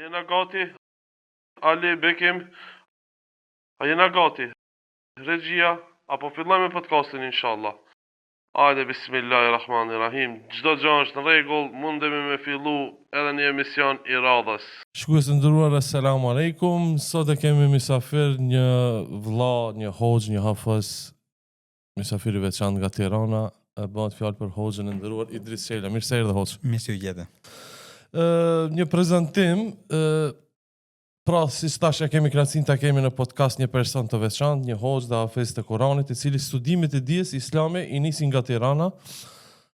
jena gati? Ali, Bekim, a jena gati? Regjia, apo fillojmë podcastin inshallah. Hajde, bismillahirrahmanirrahim. Çdo gjë është në rregull, mundemi me fillu edhe një emision i radhës. Shkues të nderuar, asalamu alaikum. Sot e kemi mysafir një vëlla, një hoxh, një hafiz, mysafir i veçantë nga Tirana. Bëhet fjalë për hoxhën e nderuar Idris Çela. Mirë se erdhe hoxh. Mirë se u gjete. Një prezantim, pra si stash e kemi kënaqësinë ta kemi në podcast një person të veçantë, një hoxh dhe hafiz të Kuranit, i cili studimet e dijes islame i nisi nga Tirana,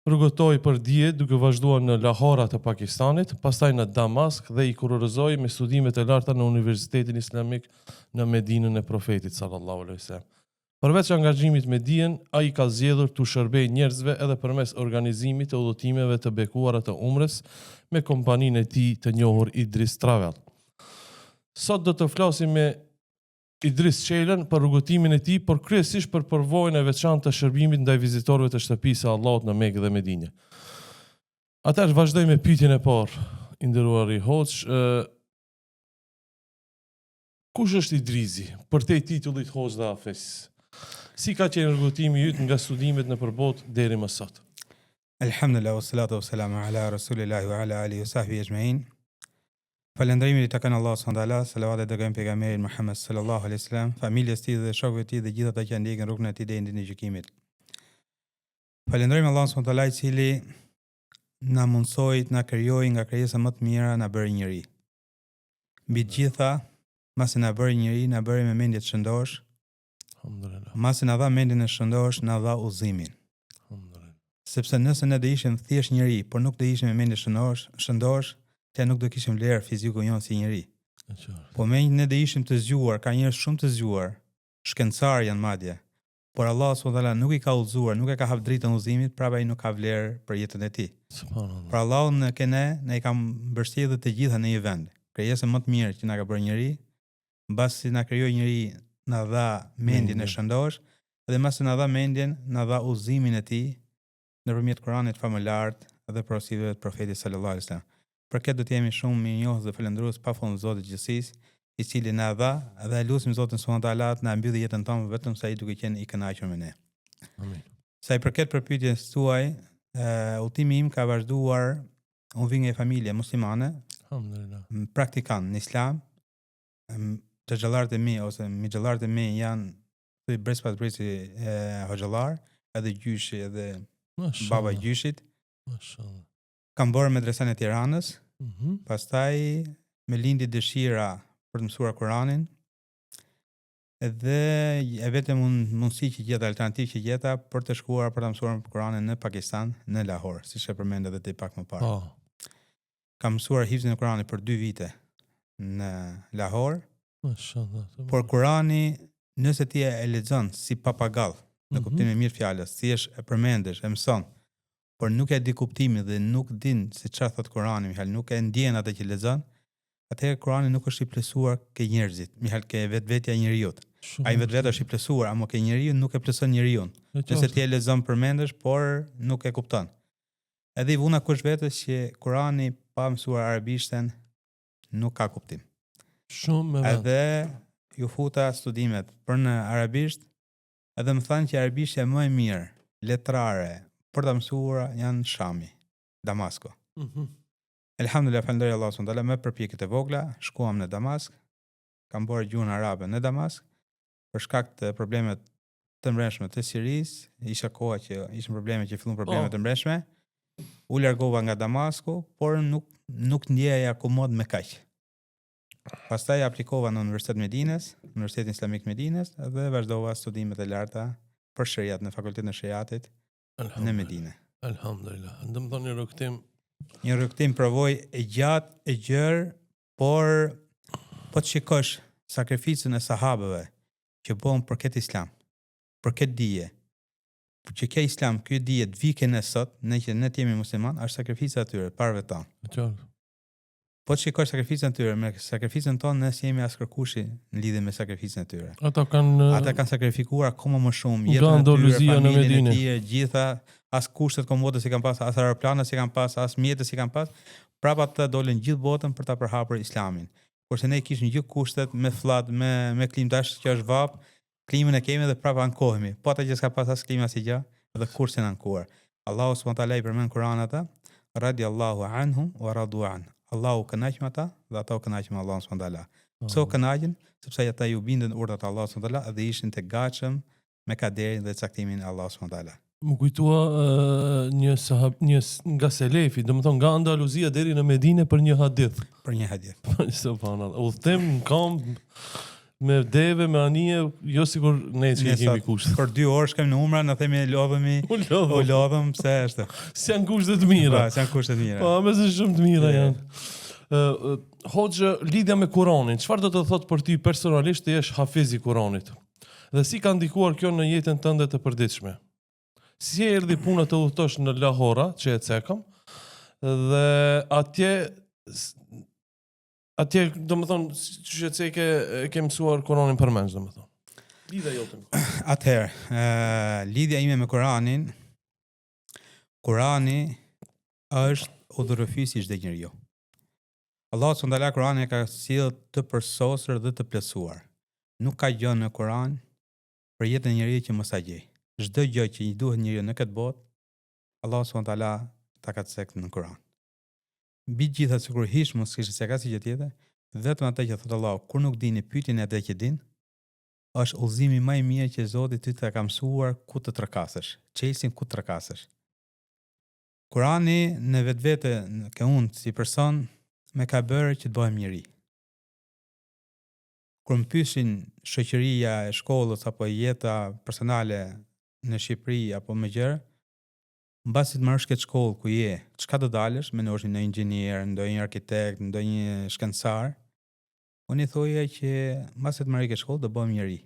rrugëtoi për dije duke vazhduar në Lahore të Pakistanit, pastaj në Damask dhe i kurorëzoi me studimet e larta në Universitetin Islamik në Medinën e Profetit sallallahu alaihi wasallam. Përveç angazhimit me dijen, ai ka zgjedhur të shërbejë njerëzve edhe përmes organizimit të udhëtimeve të bekuara të umrës me kompaninë e tij të njohur Idris Travel. Sot do të flasim me Idris Çelën për rrugëtimin e tij, por kryesisht për përvojën e veçantë të shërbimit ndaj vizitorëve të shtëpisë së Allahut në Mekë dhe Medinë. Atëherë vazhdojmë me pyetjen e parë, i nderuari hoxh. Kush është Idrisi për te titullit hoxh dhe hafiz? Si ka qenë rrugëtimi yt nga studimet në përbot deri më sot? Alhamdulillah, wassalatu wassalamu ala rasulillahi wa ala alihi wa sahbihi ajma'in. Falëndrimi i takon Allahu subhanahu salavat e dërgojmë pejgamberin Muhammed sallallahu alaihi wasallam, familjes tij dhe shokëve të tij dhe gjithë ata që ndjekin rrugën e tij deri në ditën e gjykimit. Falëndrojmë Allahun subhanahu i cili na mundsoi, na krijoi nga krijesa më të mira, na bëri njeri. Mbi të gjitha, masi na bëri njeri, na bëri me mendje të shëndosh. Alhamdulillah. Masi na dha mendjen e shëndosh, na dha udhëzimin. Alhamdulillah. Sepse nëse ne do ishim thjesht njeri, por nuk do ishim me mendje shëndosh, te nuk do kishim vlerë fiziku jonë si njeri. Po me ne do ishim të zgjuar, ka njerëz shumë të zgjuar, shkencëtar janë madje. Por Allah subhanahu nuk i ka udhëzuar, nuk e ka hap dritën udhëzimit, prapë ai nuk ka vlerë për jetën e tij. Subhanallah. Pra Allahu ne i ka mbështetur të gjitha në një vend. Krijesën më të mirë që na ka bërë njeri, mbasi na krijoi njeri, na dha mendjen e shëndosh, dhe mbasi na dha mendjen, na dha udhëzimin e tij nëpërmjet Kuranit famëlart dhe porosive të profetit sallallahu alaihi wasallam. Për këtë do të jemi shumë mirënjohës dhe falendërues pafund Zotit të gjithësisë, i cili na dha dhe lutim Zotin subhanahu wa taala na mbylli jetën tonë vetëm sa ai duke qenë i kënaqur me ne. Amin. Sa i përket përpyetjes tuaj, udhimi im ka vazhduar, unë vi nga një familje muslimane, Alhamdulillah. praktikant në Islam. Të xhallarët e mi ose mi xhallarët e mi janë brespat bresi hoxhallar, edhe gjyshi edhe baba i gjyshit. Mashallah. Kam bërë medresën e Tiranës, pastaj me lindi dëshira për të mësuar Kuranin, edhe e vetëm mundësi që gjeta, alternativë që gjeta për të shkuar për të mësuar Kuranin në Pakistan, në Lahore, siç e përmend edhe ti pak më parë. Kam mësuar hifzin e Kuranit për 2 vite në Lahore. Mashallah. Por Kurani, nëse ti e lexon si papagall, në kuptimin e mirë fjalës, si e përmendesh, e mëson, por nuk e di kuptimin dhe nuk din se çfarë thot Kurani, mihal nuk e ndjen atë që lexon, atëherë Kurani nuk është i plotësuar ke njerëzit, mihal ke vetvetja e njeriu. Ai vetvete është i plotësuar, ama ke njeriu nuk e plotëson njeriu. Nëse ti e lexon përmendesh, por nuk e kupton. Edhe i vuna kush vetes që Kurani pa mësuar arabishten nuk ka kuptim. Shumë me vend. Edhe ju futa studimet për në arabisht, edhe më thanë që arabishtja më e mirë, letrare, për të mësuar janë Shami, Damasko. Elhamdulillah, falënderoj Allah subhanahu me përpjekjet e vogla, shkuam në Damask, kam bërë gjuhën arabe në Damask, për shkak të problemet të mbrëmshme të Sirisë, isha koha që ishin probleme që fillon probleme të mbrëmshme. U largova nga Damasku, por nuk ndjeja komod me kaq. Pastaj aplikova në Universitetin Medinës, Universitetin Islamik Medinës, dhe vazhdova studimet e larta për shariat në Fakultetin e Shariatit në Medinë. Alhamdulillah. Ndëm thonë një rrugtim provoj e gjatë, e gjerë, por po të shikosh sakrificën e sahabëve që bën për këtë Islam, për këtë dije, që kjo Islam, kjo dije të vike në sot, ne që ne jemi musliman, është sakrifica e tyre, parëve tonë. Po të shikosh sakrificën e tyre, me sakrificën tonë ne jemi as kërkushi në lidhje me sakrificën e tyre. Ata kanë Ata kanë sakrifikuar akoma më shumë nga jetën e tyre, Andaluzia në familjen e Medinë. tyre, gjitha as kushtet komodo si kanë pas, as aeroplana si kanë pas, as mjete si kanë pas, prapa ata dolën gjithë botën për ta përhapur Islamin. Kurse ne kishim gjithë kushtet me fllad, me klim tash që është vap, klimën e kemi dhe prapa ankohemi. Po ata që s'ka pas as klima si gjë, dhe kursin ankuar. Allahu subhanahu wa taala i përmend Kur'an ata, radiallahu anhum wa radu an. Allahu kënaq me ata dhe ata u kënaqën me Allahun subhanahu wa taala. Pse u kënaqën? Sepse ata ju bindën urdhat e Allahut subhanahu wa taala dhe ishin të gatshëm me kaderin dhe caktimin e Allahut subhanahu wa taala. Më kujtua një nga selefi, domethënë nga Andaluzia deri në Medinë për një hadith. Për një hadith. Subhanallah. Udhtim në kamp me deve, me anije, jo sikur ne që kemi kusht. Për 2 orë shkojmë në umra, na themi lodhemi, u lodhëm pse është. Si janë kushte të mira. Po, janë kushte të mira. Po, me se shumë të mira janë. Hoxhë, lidhja me Kur'anin, çfarë do të thotë për ty personalisht të jesh hafiz i Kur'anit? Dhe si ka ndikuar kjo në jetën tënde të përditshme? Si erdhi puna të udhëtosh në Lahora, që e cekam, dhe atje, domethënë, që ke mësuar Kur'anin përmend, domethënë. Lidhja jote. Atëherë, lidhja ime me Kur'anin, Kur'ani është udhërëfysi i çdo njeriu. Allahu subhanahu wa taala Kur'anin e ka sjellë të përsosur dhe të plotësuar. Nuk ka gjë në Kur'an për jetën e njeriu që mos ta gjej. Çdo gjë që i duhet njeriu në këtë botë, Allahu subhanahu wa taala ta ka cekë në Kur'an. Mbi gjitha sikur hiç mos kishte se ka si gjë tjetër, vetëm atë që thotë Allahu, kur nuk dini pyetini atë që din, është udhëzimi më i mirë që Zoti ty të ka mësuar ku të trokasesh, çelësin ku të trokasesh. Kurani në vetvete ke unë si person me ka bërë që të bëhem njeri. Kur më pyesin shoqëria e shkollës apo jeta personale në Shqipëri apo me gjëra, mbasi të marrësh këtë shkollë ku je, çka do dalësh, menosh në inxhinier, ndonjë arkitekt, ndonjë shkencëtar. Unë i thoja që mbasi të marrë këtë shkollë do bëhem njeri.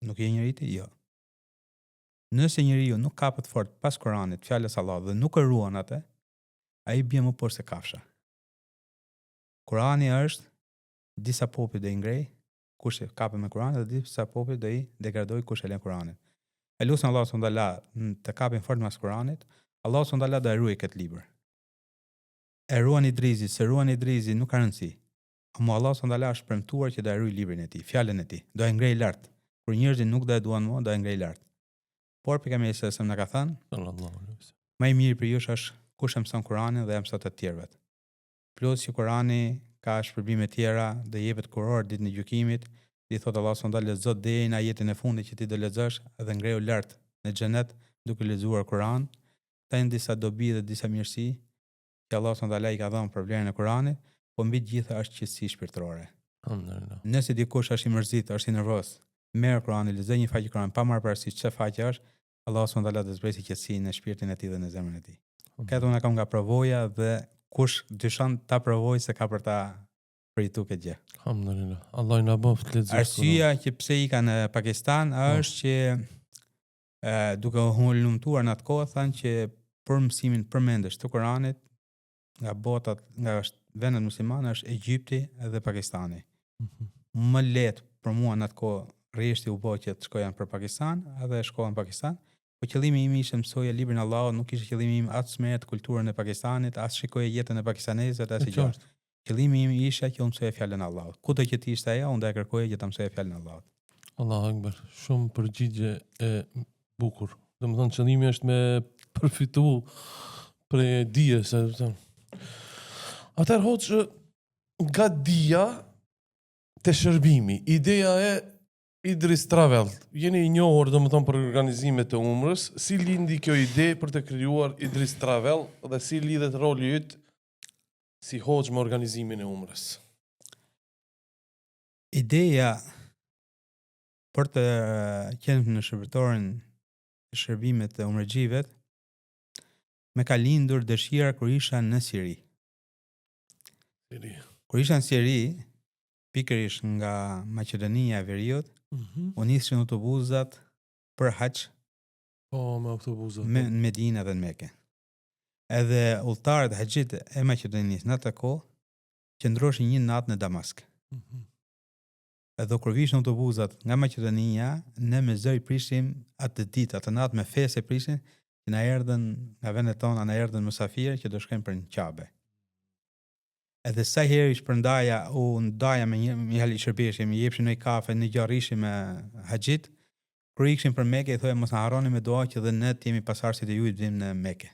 Nuk je njeri ti? Jo. Nëse njeriu nuk kapet fort pas Kuranit, fjalës Allah dhe nuk e ruan atë, ai bie më poshtë se kafsha. Kurani është disa popull do i ngrej kush e kapet me Kuranin dhe disa popull do i degradoj kush e lën Kuranin. E lutem Allahu subhanahu wa taala të kapin fort mas Kuranit, Allahu subhanahu wa taala do e ruaj këtë libër. E ruan Idrizi, se ruan Idrizi nuk ka rëndësi. Ama Allahu subhanahu wa taala është premtuar që do e ruaj librin e tij, fjalën e tij, do e ngrej lart. Kur njerëzit nuk do e duan më, do e ngrej lart. Por pejgamberi sallallahu alajhi wasallam na ka thënë, sallallahu alaihi wasallam, më i miri për ju është kush e mëson Kuranin dhe e mëson të tjerëve. Plus që Kurani ka shpërbime tjera dhe jepet kuror ditën e gjykimit, i thotë Allahu subhanahu wa taala lexo deri në ajetin e fundit që ti do lexosh dhe ngreu lart në xhenet duke lexuar Kur'an, ka disa dobi dhe disa mirësi që Allahu subhanahu wa taala i ka dhënë për vlerën e Kur'anit, po mbi të gjitha është qetësi shpirtërore. Alhamdulillah. Nëse dikush është i mërzit, është i nervoz, merr Kur'anin, lexoj një faqe Kur'an pa marrë parasysh çfarë faqe është, Allahu subhanahu wa taala do të zbresë qetësi në shpirtin e tij dhe në zemrën e tij. Këtë unë kam nga provoja dhe kush dyshon ta provojë se ka për ta pritur këtë gjë. Alhamdulillah. Allah i na bëft të lexojmë. Arsyeja që pse i kanë në Pakistan është që duke u lumtuar në atë kohë thanë që për mësimin përmendesh të Kuranit nga botat, nga vendet muslimane është Egjipti dhe Pakistani. Më lehtë për mua në atë kohë rreshti u bë që të shkoja për Pakistan, edhe shkova në Pakistan. Po qëllimi im ishte mësoja librin e Allahut, nuk ishte qëllimi im as smerët kulturën e Pakistanit, as shikoja jetën e pakistanezëve, as gjë. Qëllimi im ishte që unë mësoja fjalën e Allahut. Kudo që ti ishte ajo, unë do e kërkoja që ta mësoja fjalën e Allahut. Allahu Akbar. Shumë përgjigje e bukur. Domethënë qëllimi është me përfitu për dijes, e kupton. Atëherë hoxh nga dia te shërbimi. Ideja e Idris Travel, jeni i njohur domethënë për organizimet e umrës, si lindi kjo ide për të krijuar Idris Travel dhe si lidhet roli yt si hoxh me organizimin e umrës? Ideja për të qenë në shërbëtorin e shërbimet e umrëgjivet me ka lindur dëshira kur isha në Siri. Kur isha në Siri, pikërisht nga Maqedonia e Veriut, unë nishin autobusat për haç. Po, me autobusat. Në Medinë dhe në Mekë. Edhe udhëtarët haxhit e Maqedonisë në atë kohë qëndroshin një natë në Damask. Edhe kur vishin autobusat nga Maqedonia, ne me zëri prishim atë ditë, atë natë me fesë prishin, që na erdhën nga vendet tona, na erdhën mysafirë që do shkojnë për në Qabe. Edhe sa herë shpërndaja u ndaja me një hali shërbeshje, më jepshin një kafe, një gjarrishi me haxhit, kur ikshin për Mekë, i thoya mos na harroni me dua që dhe ne të jemi pasardhësit e juaj të vim në Mekë.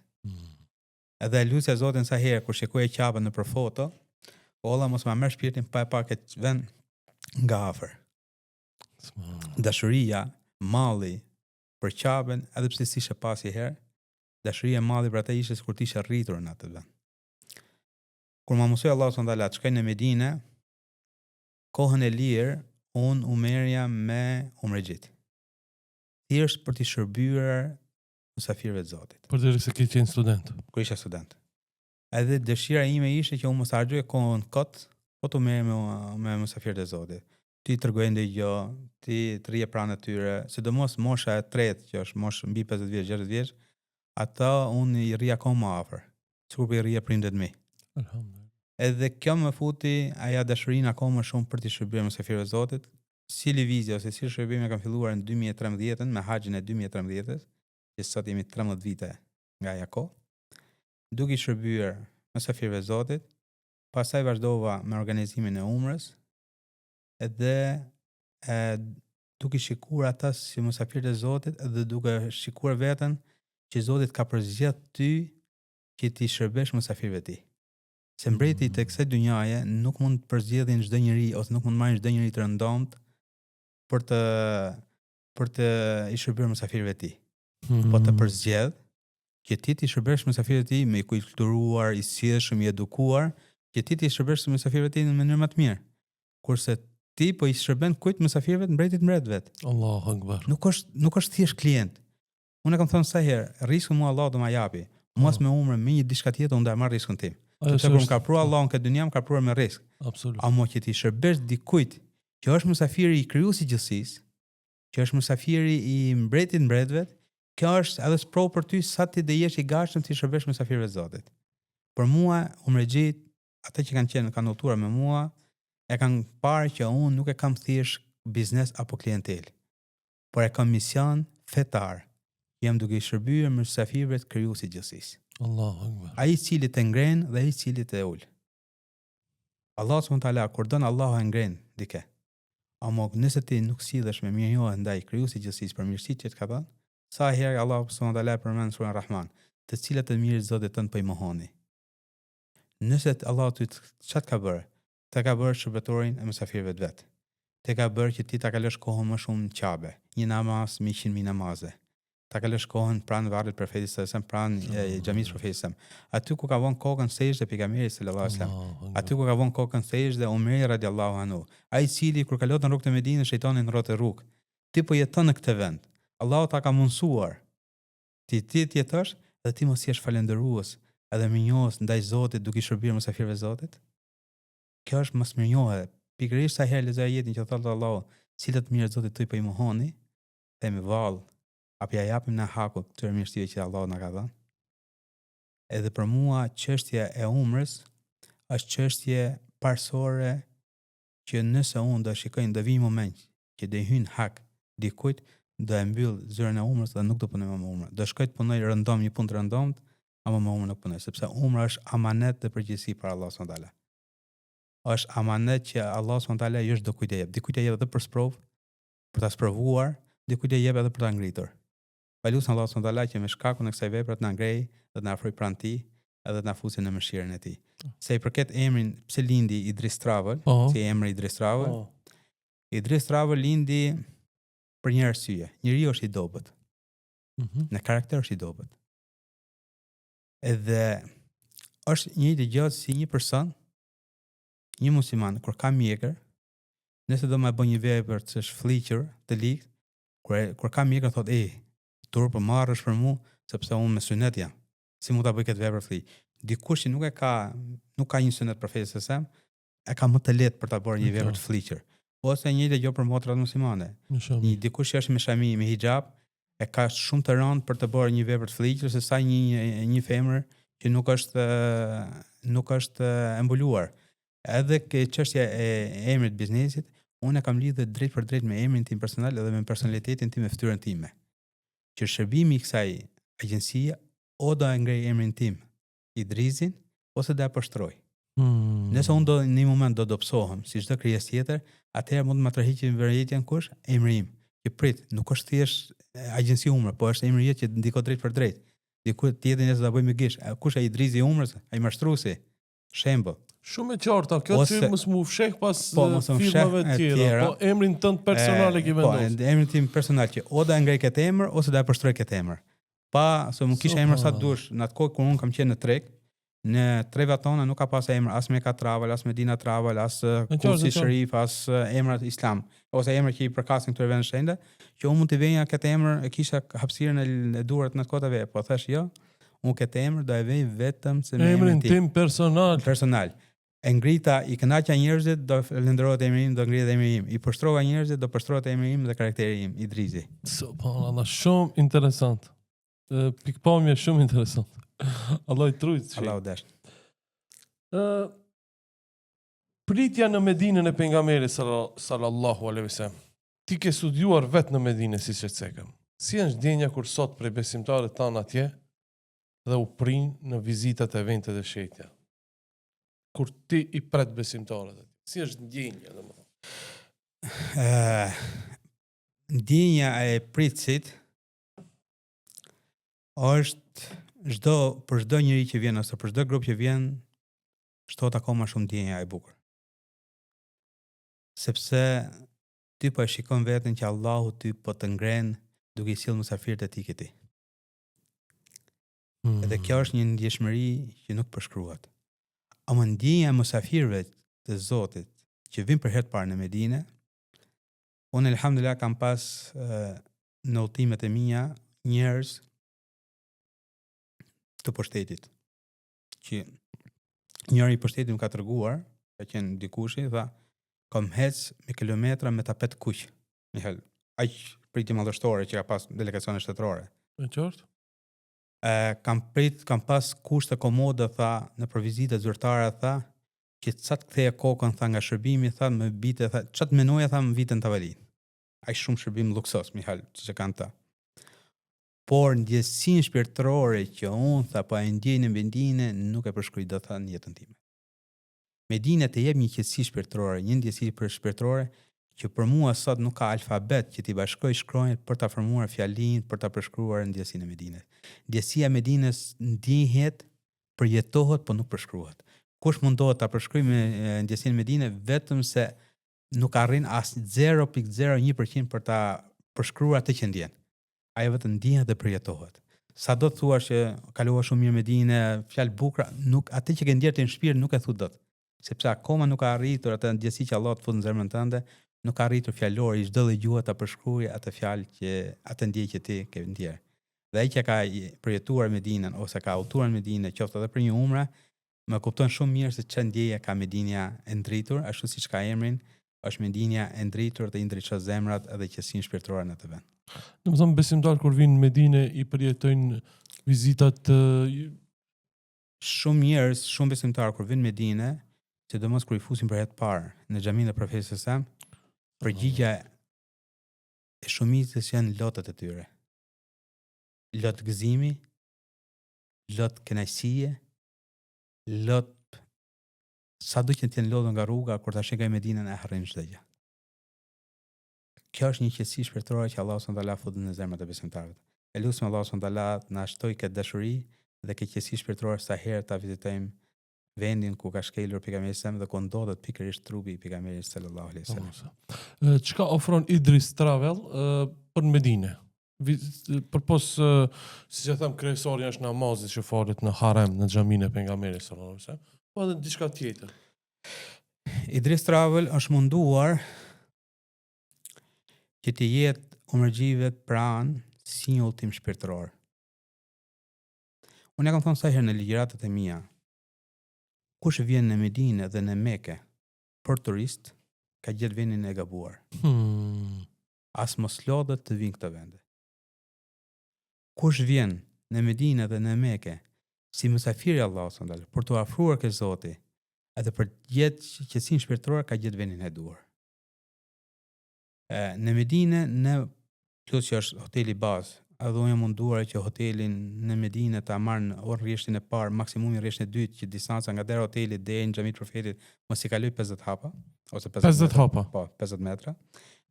Edhe lutsja Zotin sa herë kur shikoj Qabën në për foto, olla mos ma merr shpirtin pa e pa këtë vend nga afër. Dashuria, malli për Qabën, edhe pse s'ishe pas i herë, dashuria e malli për atë ishte sikur të ishe rritur në atë vend. Kur ma mësoi Allahu subhanahu wa taala të shkoj në Medinë, kohën e lirë unë u merja me umregjit. Thjesht për të shërbyer mysafirëve të Zotit. Përderisa ke qenë student. Kur isha student. Edhe dëshira ime ishte që unë mos harxoj kohën kot, po të merrem me mysafirët e Zotit. Ti tregoj ndonjë gjë, ti të rrije pranë tyre, sidomos mosha e tretë, që është moshë mbi 50 vjeç, 60 vjeç, ata unë i rri akoma afër. Sikur po i rrije prindët mi. Alhamdulillah. Edhe kjo më futi aja dashurinë akoma shumë për të shërbyer mysafirëve të Zotit. Si lëvizja ose si shërbimi kam filluar në 2013 me haxhin e 2013, që sot jemi 13 vite nga ajo kohë, duke i shërbyer mysafirëve të Zotit. Pastaj vazhdova me organizimin e umrës, edhe duke shikuar ata si mysafirët e Zotit, edhe duke shikuar veten që Zoti ka përzgjedh ty që ti shërbesh mysafirëve të tij. Se mbreti të kësaj dynjaje nuk mund të përzgjedhin çdo njeri ose nuk mund të marrin çdo njeri të rëndomt për të i shërbyer mysafirëve të tij. Po të përzgjedh që ti të shërbesh mysafirëve të tij me i kulturuar, i sjellshëm, i edukuar, që ti të shërbesh mysafirëve të tij në mënyrë më të mirë. Kurse ti po i shërben kujt mysafirëve të mbretit mbretëve. Allahu Akbar. Nuk është thjesht klient. Unë kam thënë sa herë, riskun mua Allah do ma japi. Mos me umre me një diçka tjetër unë do marr riskun tim. Sepse kur më ka pruar Allahu në këtë dynjë, më ka pruar me risk. Absolutisht. Amo që ti shërbesh dikujt që është mysafiri i krijuesit të gjithësisë, që është mysafiri i mbretit mbretëve, kjo është edhe sprov për ty sa ti do jesh i gatshëm të shërbesh mysafirëve të Zotit. Për mua, umregjit, ata që kanë udhëtuar me mua, e kanë parë që unë nuk e kam thjesht biznes apo klientel, por e kam mision fetar. Jam duke i shërbyer mysafirëve të krijuesit të gjithësisë. Allahu Akbar. Ai i cili të ngren dhe ai i cili të ul. Allah subhanahu wa taala kur don Allahu e ngren dikë. Amo nëse ti nuk sillesh me mirënjohje ndaj krijuesit të gjithësisë për mirësitë që të ka dhënë, sa herë Allah subhanahu wa taala përmend surën Rahman, të cilat të mirë Zotit tënd po i mohoni. Nëse Allah ty çat ka bërë, të ka bërë shërbëtorin e mysafirëve të vet. Të ka bërë që ti ta kalosh kohën më shumë në Qabe, një namaz me 100.000 namaze. Ta kalosh kohën pranë varrit profetit sallallahu alajhi wasallam, pranë xhamisë profetit sallallahu alajhi wasallam. Aty ku ka vënë kokën sejdë pejgamberi sallallahu alajhi wasallam. Aty ku ka vënë kokën sejdë Umeri radiallahu anhu. Ai i cili kur kalon në rrugën e Medinës, shejtani ndrotë rrugë. Ti po jeton në këtë vend. Allahu ta ka mundsuar ti të jetosh dhe ti mos jesh falendërues, edhe mirënjohës ndaj Zotit duke i shërbyer mysafirëve të Zotit. Kjo është mos mirënjohje. Pikërisht sa herë lexoj ajetin që thotë Allahu, cilat mirë Zotit ty po i mohoni, themi vallë. Apo ja japim në haku këtyre mirësive që Allah na ka dhënë. Edhe për mua çështja e umrës është çështje parsore që nëse unë do shikoj në vi moment që do hyn hak dikujt, do e mbyll zyrën e umrës dhe nuk do punoj më umrë. Do shkoj të punoj rëndom një punë të rëndomt, ama më umrë nuk punoj, sepse umra është amanet dhe përgjegjësi për Allah subhanahu wa taala. Është amanet që Allah subhanahu wa taala ju do kujt e jep. Dikujt e jep edhe për sprov, për ta sprovuar, dikujt e jep edhe për ta ngritur. Falusën Allah subhanahu wa taala që me shkakun e kësaj vepre të na ngrej dhe të na afroj pranë tij edhe të na fusë në mëshirën e tij. Se i përket emrin pse lindi Idris Travel, si emri Idris Travel. Idris Travel lindi për një arsye. Njeriu është i dobët. Në karakter është i dobët. Edhe është një gjë si një person, një musliman kur ka mjekër, nëse do më bëj një vepër që është fliqur, të ligë, kur ka mjekër thotë turp për marrësh për mu, sepse unë me sunet jam. Si mu ta bëj këtë vepër fli. Dikush që nuk ka një sunet profetit sallallahu alajhi wasallam, e ka më të lehtë për ta bërë një vepër të fliqur. Ose një gjë për motrat muslimane. Një dikush që është me shami, me hijab, e ka shumë të rëndë për të bërë një vepër të fliqur se sa një femër që nuk është e mbuluar. Edhe ke çështja e emrit biznesit, unë kam lidhur drejt për drejt me emrin tim personal edhe me personalitetin tim, me fytyrën time. Që shërbimi i kësaj agjencie o do e ngrej emrin tim Idrizin ose do e përshtroj. Nëse unë do në një moment do dobësohem si çdo krijesë tjetër, atëherë mund të më tërhiqë vërejtjen kush? Emri im. Që prit, nuk është thjesht agjenci umre, po është emri jetë që ndikon drejt për drejt. Diku tjetër nëse ta bëjmë gish, kush ai Idrizi i umrës? Ai mashtruesi. Shembull. Shumë e qarta, kjo që mos mu fsheh pas firmave të tjera, po emrin tënd personal e ke vendosur. Po, emrin tim personal që o do e ngrej këtë emër ose do e përshtroj këtë emër. Pa, se më kisha emër sa dush, në atë kohë kur unë kam qenë në treg, në trevat tona nuk ka pas emër as Meka Travel, as Medina Travel, as Kursi Sherif, as emrat Islam, ose emër që i përkasin këtyre vendeve shendë, që unë mund të vënja këtë emër e kisha hapësirën e duart në kotave, po thash jo, unë këtë emër do e vëj vetëm se me emrin tim personal. E ngrita, i kënaqja njerëzit, do falenderohet emri im, do ngrihet emri im. I përshtrova njerëzit, do përshtrohet emri im dhe karakteri im, Idrizi. Subhanallah, shumë interesant. Pikpamje shumë interesant. Allah i trujt. Allah u dash. Pritja në Medinën e pejgamberit sallallahu alaihi wasallam. Ti ke studiuar vetë në Medinë siç e cekëm. Si është ndjenja kur sot prej besimtarët tanë atje dhe u prin në vizitat e eventet e shetja? Kur ti i pret besimtarët. Si është ndjenja, domethënë? Ndjenja e pritësit është për çdo njeri që vjen ose për çdo grup që vjen, shtohet akoma shumë ndjenja e bukur. Sepse ti po e shikon veten që Allahu ty po të ngren duke i sjellë mysafirët e tij këtij. Edhe kjo është një ndjeshmëri që nuk përshkruhet. Ama ndjenja e mysafirëve të Zotit që vijnë për herë të parë në Medinë, unë elhamdulillah kam pas në udhëtimet e mia njerëz të pushtetit. Që njëri i pushtetit më ka treguar, ka qenë dikushi, tha, kam hec me kilometra me tapet kuq. Mihal, aq pritje madhështore që ka pas delegacione shtetërore. E qartë? Kam pas kushte komode, tha, në për vizita zyrtare, tha, që çat ktheja kokën, tha, nga shërbimi, tha, më bite, tha, çat menuja, tha, më vitën tavalin. Ai shumë shërbim luksos, Mihal, që kanë ta. Por ndjesinë shpirtërore që unë, tha, po e ndjej në Medinë, nuk e përshkruaj dot, tha, në jetën time. Medina të jep një qetësi shpirtërore, një ndjesi shpirtërore që për mua sot nuk ka alfabet që t'i bashkoj shkronjat për ta formuar fjalinë, për ta përshkruar ndjesinë e Medinës. Ndjesia e Medinës ndihet, përjetohet, por nuk përshkruhet. Kush mundohet ta përshkruaj me ndjesinë e Medinës vetëm se nuk arrin as 0.01% për ta përshkruar atë që ndjen. Ajo vetëm ndihet dhe përjetohet. Sa do të thuash që kalova shumë mirë Medinë, fjalë bukura, nuk atë që ke ndjerë në shpirt nuk e thu dot. Sepse akoma nuk ka arritur atë ndjesi që Allah të fut në zemrën tënde, nuk ka arritur fjalori çdo lloj gjuhë ta përshkruajë atë fjalë që atë ndjej që ti ke ndjer. Dhe ai që ka përjetuar Medinën ose ka udhëtuar Medinë, qoftë edhe për një umre, më kupton shumë mirë se ç'a ndjeja ka Medinja e ndritur, ashtu siç ka emrin, është Medinja e ndritur dhe i ndriçon zemrat edhe qetësinë shpirtërore në atë vend. Domethënë besimtar kur vinë në Medinë i përjetojnë vizitat shumë njerëz, shumë besimtar kur vinë në Medinë, sidomos kur i fusin për herë të parë në xhaminë e Profetit sa, përgjigja e shumicës janë lotët e tyre. Lot gëzimi, lot kënaqësie, lot sa do që të jenë lodhur nga rruga kur ta shikoj Medinën e harrin çdo gjë. Kjo është një qetësi shpirtërore që Allahu subhanahu wa taala fut në zemrat e besimtarëve. E lutem Allahu subhanahu wa taala na shtoj këtë dashuri dhe këtë qetësi shpirtërore sa herë ta vizitojmë vendin ku ka shkelur pejgamberi sa dhe ku ndodhet pikërisht trupi i pejgamberit sallallahu alaihi wasallam. Çka ofron Idris Travel për Medinë? Përpos, si që them, kryesori është namazit që falet në harem, në xhaminë e pejgamberit sallallahu alaihi wasallam, po edhe diçka tjetër. Idris Travel është munduar që të jetë umërgjive pranë si një udhëtim shpirtëror. Unë kam thënë sa herë në ligjëratat e mia, kush vjen në Medinë dhe në Mekë për turist, ka gjetë vendin e gabuar. As mos lodhet të vinë këto vende. Kush vjen në Medinë dhe në Mekë si mysafir i Allahut subhanallahu për të afruar ke Zoti edhe për të gjetë qetësinë shpirtërore ka gjetë vendin e duhur. Në Medinë, në plus që është hoteli bazë, edhe unë jam munduar që hotelin në Medinë ta marr në orë rreshtin e parë, maksimumi rreshtin e dytë, që distanca nga dera hotelit deri në xhamin e Profetit mos i kaloj 50 hapa ose 50 metra. hapa. Po, 50 metra.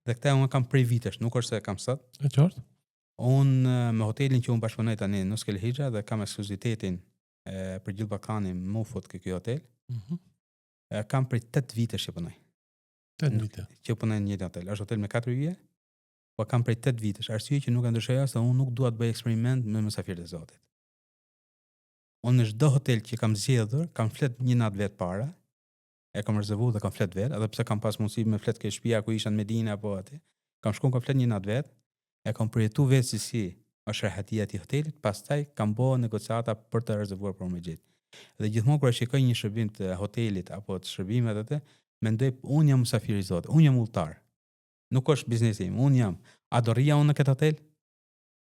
Dhe këtë unë kam prej vitesh, nuk është se kam sot. E qartë? Unë me hotelin që unë bashkëpunoj tani në Nuskel Hijra dhe kam ekskluzivitetin për gjithë Ballkanin më fut ky hotel. Kam prej 8 vitesh që punoj. 8 vite. Që punoj në një hotel. Është hotel me 4 yje, po kam prej 8 vitesh. Arsye që nuk e ndryshoj as se unë nuk dua të bëj eksperiment me mysafirët e Zotit. Unë në çdo hotel që kam zgjedhur, kam flet një natë vet para, e kam rezervuar dhe kam flet vet, edhe pse kam pas mundësi me flet ke shtëpia ku isha në Medinë apo aty. Kam shkuar kam flet një natë vet, e kam përjetu vetë si është rehatia e hotelit, pastaj kam bërë negociata për të rezervuar për me gjithë. Dhe gjithmonë kur e shikoj një shërbim të hotelit apo të shërbimet atë, mendoj unë jam mysafir i Zotit, unë jam udhëtar. Nuk është biznesi im, unë jam. A do rrija unë në këtë hotel?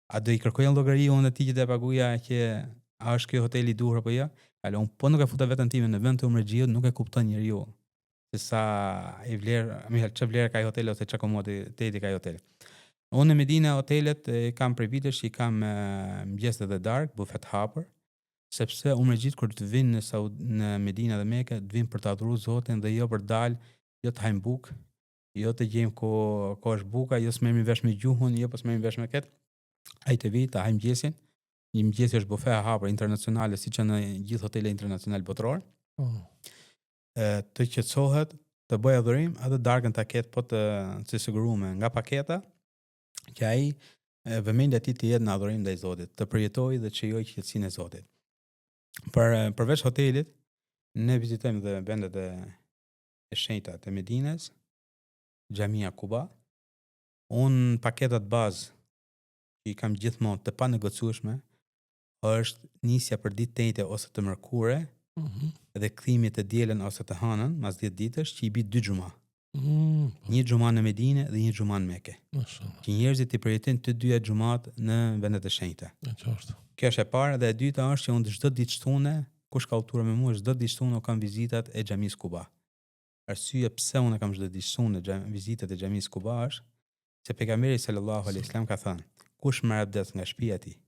A do i kërkoj llogari unë atij që të paguaja që a është ky hotel i duhur apo jo? Alo, unë po nuk e futa veten time në vend të umrëxhiut, nuk e kupton njeriu se sa i vlerë, ç'a vlerë ka ai hotel ose ç'a komoditeti ka ai hotel. Unë në Medinë hotelet kam prej vitesh që kam mëngjes dhe darkë, bufet hapur, sepse umrëxhit kur të vinë në Medinë dhe Mekë, të vinë për të adhuruar Zotin dhe jo për dal, jo të hajmë bukë, jo të gjejmë ku është buka, jo s'merremi vesh me gjuhën, jo pas merremi vesh me këtë. Ai të vi të hajmë mëngjesin. Një mëngjes është bufe e hapur internacionale siç në gjithë hotelet internacional botëror. Të qetësohet, të bëj adhurim, edhe darkën ta ketë po të siguruar nga paketa, që ai vëmendja e tij të jetë në adhurim ndaj Zotit, të përjetojë dhe të shijojë qetësinë e Zotit. Përveç hotelit, ne vizitojmë dhe vendet e shenjta të Medinës, Xhamia Kuba. Unë paketat bazë që i kam gjithmonë të panegocueshme është nisja për ditë të njëjtë ose të mërkure, dhe kthimi të dielën ose të hënën mas 10 ditësh që i bi 2 xhuma. Një xhuma në Medinë dhe një xhuma në Mekë. Mashallah. Që njerëzit i përjetojnë të dyja xhumat në vendet e shenjta. E qartë. Kjo është e para dhe e dyta është që unë çdo ditë shtune, kush ka udhëtuar me mua, çdo ditë shtune kam vizitat e xhamis Kuba. Arsye pse unë kam çdo ditë shtune vizitat e xhamis Kuba është se pejgamberi sallallahu alaihi wasallam ka thënë, kush merr abdes nga shtëpia e tij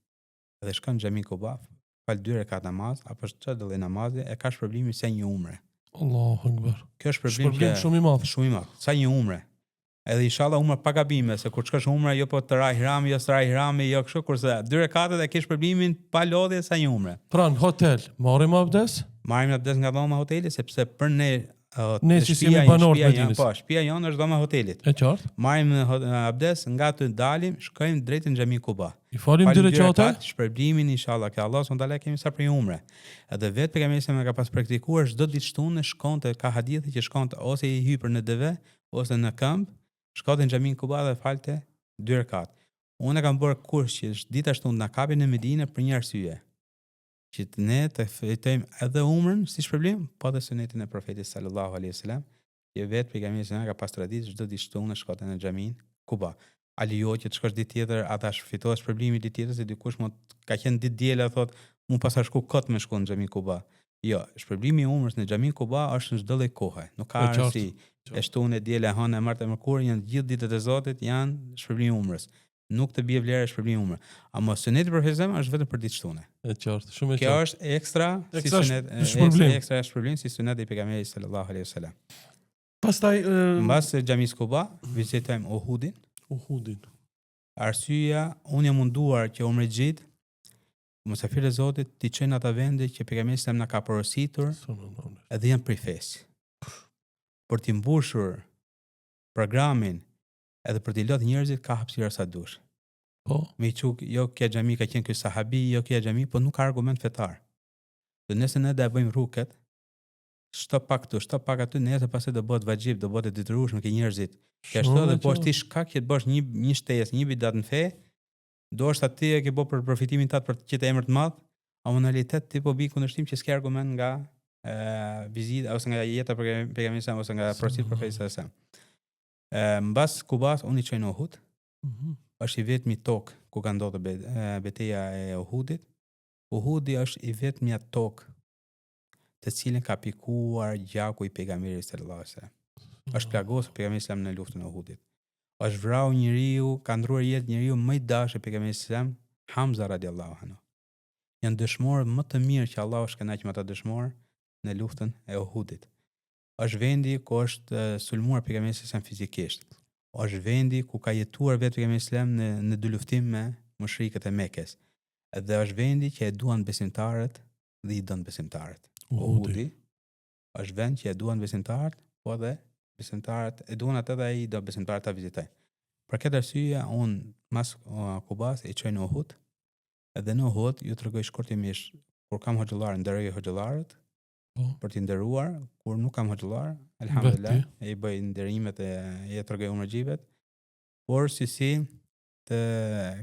dhe shkon në xhamin Kuba, fal 2 rekat namaz apo çdo lloj namazi, e ka shpërblimin se një umre. Allahu Akbar. Kjo është shpërblim shumë i madh. Shumë i madh. Sa një umre. Edhe inshallah umre pa gabime, se kur shkosh umre jo po të ra ihrami, jo s'ra ihrami, jo kështu, kurse 2 rekatet e ke shpërblimin pa lodhje sa një umre. Pra në hotel, marrim abdes? Marrim abdes nga dhoma e hotelit sepse për ne që jemi banor të Medinës. Po, shtëpia jonë është dhoma e hotelit. E qartë. Marrim abdes, nga aty dalim, shkojmë drejt në xhamin Kuba. I falim 2 rekate? Shpërblimin inshallah, ke Allah subhanahu kemi sa për umre. Edhe vetë pejgamberi sa më ka pas praktikuar çdo ditë shtunë shkonte, ka hadithe që shkonte ose i hyper në deve ose në këmbë, shkonte në xhamin Kuba dhe falte 2 rekat. Unë kam bërë kurs që dita shtunë na kapin në Medinë për një arsye. Që ne të fitojmë edhe umrën si shpërblim, po edhe sunetin e Profetit sallallahu alaihi wasallam, që vetë pejgamberi sa ka pas traditë çdo ditë shtunë shkonte në xhamin Kuba. A lejo që të shkosh ditë tjetër, ata shfitohesh shpërblimin ditë tjetër se dikush mund ka qenë ditë diela thotë, unë pas sa shku kot me shku në xhamin Kuba. Jo, shpërblimi i umrës në xhamin Kuba është në çdo lloj kohe. Nuk ka arsi. E shtunë diela hënë martë mërkur janë gjithë ditët e Zotit janë shpërblimi i umrës. Nuk të bie vlerë shpërblimi i umrës. Ama suneti për hezem është vetëm për ditë shtunë. E qartë, shumë e qartë. Kjo është ekstra si sunet, ekstra shpërblim si suneti i pejgamberit sallallahu alaihi wasallam. Pastaj mbas xhamis Kuba vizitojmë Uhudin. Arsyeja, unë jam munduar që umrëxhit mysafirët e Zotit t'i çojnë ata vende që pejgamberi sa më ka porositur, edhe janë prej fesë. Për t'i mbushur programin edhe për t'i lodhur njerëzit ka hapësira sa dush. Po. Me çuk, jo kjo xhami ka qenë ky sahabi, jo kjo xhami, po nuk ka argument fetar. Dhe nëse ne do e bëjmë rruket, shtop pak këtu, shtop pak aty, nëse pastaj do bëhet vajxhib, do bëhet e detyrueshme ke njerëzit. Kjo është edhe po është ti shkak që të bësh një shtesë, një bidat në fe, do është aty e ke bë për përfitimin tat për të emër të madh, ama në realitet ti po bi kundërshtim që s'ka argument nga vizita ose nga jeta për pejgamberin sa ose nga procesi profetit sa. Mbas Kubas unë i çoj në Uhud. Është i vetmi tokë ku ka ndodhur betejë e Uhudit. Uhudi është i vetmi tokë të cilën ka pikuar gjaku i pejgamberit sallallahu alaihi wasallam. Është plagosur pejgamberi sallallahu në luftën e Uhudit. Është vrarë njeriu, ka ndruar jetë njeriu më i dashur i pejgamberit sallallahu Hamza radiallahu anhu. Janë dëshmorë më të mirë që Allah është kënaqur me ata dëshmorë në luftën e Uhudit. Është vendi ku është sulmuar pejgamberi sallallahu fizikisht. Është vendi ku ka jetuar vetë pejgamberi sallallahu në dy luftim me mushrikët e Mekës. Dhe është vendi që e duan besimtarët dhe i don besimtarët. Uhudi është vend që e duan besimtarët, po dhe besimtarët e duan atë dhe ai do besimtarët ta vizitojnë. Për këtë arsye unë mas Kubas e çoj në Uhud. Edhe në Uhud ju tregoj shkurtimisht kur kam hoxhallar nderoj hoxhallarët për t'i nderuar, kur nuk kam hoxhallar, alhamdulillah, e i bëj nderimet e i tregoj umrxhivet. Por si të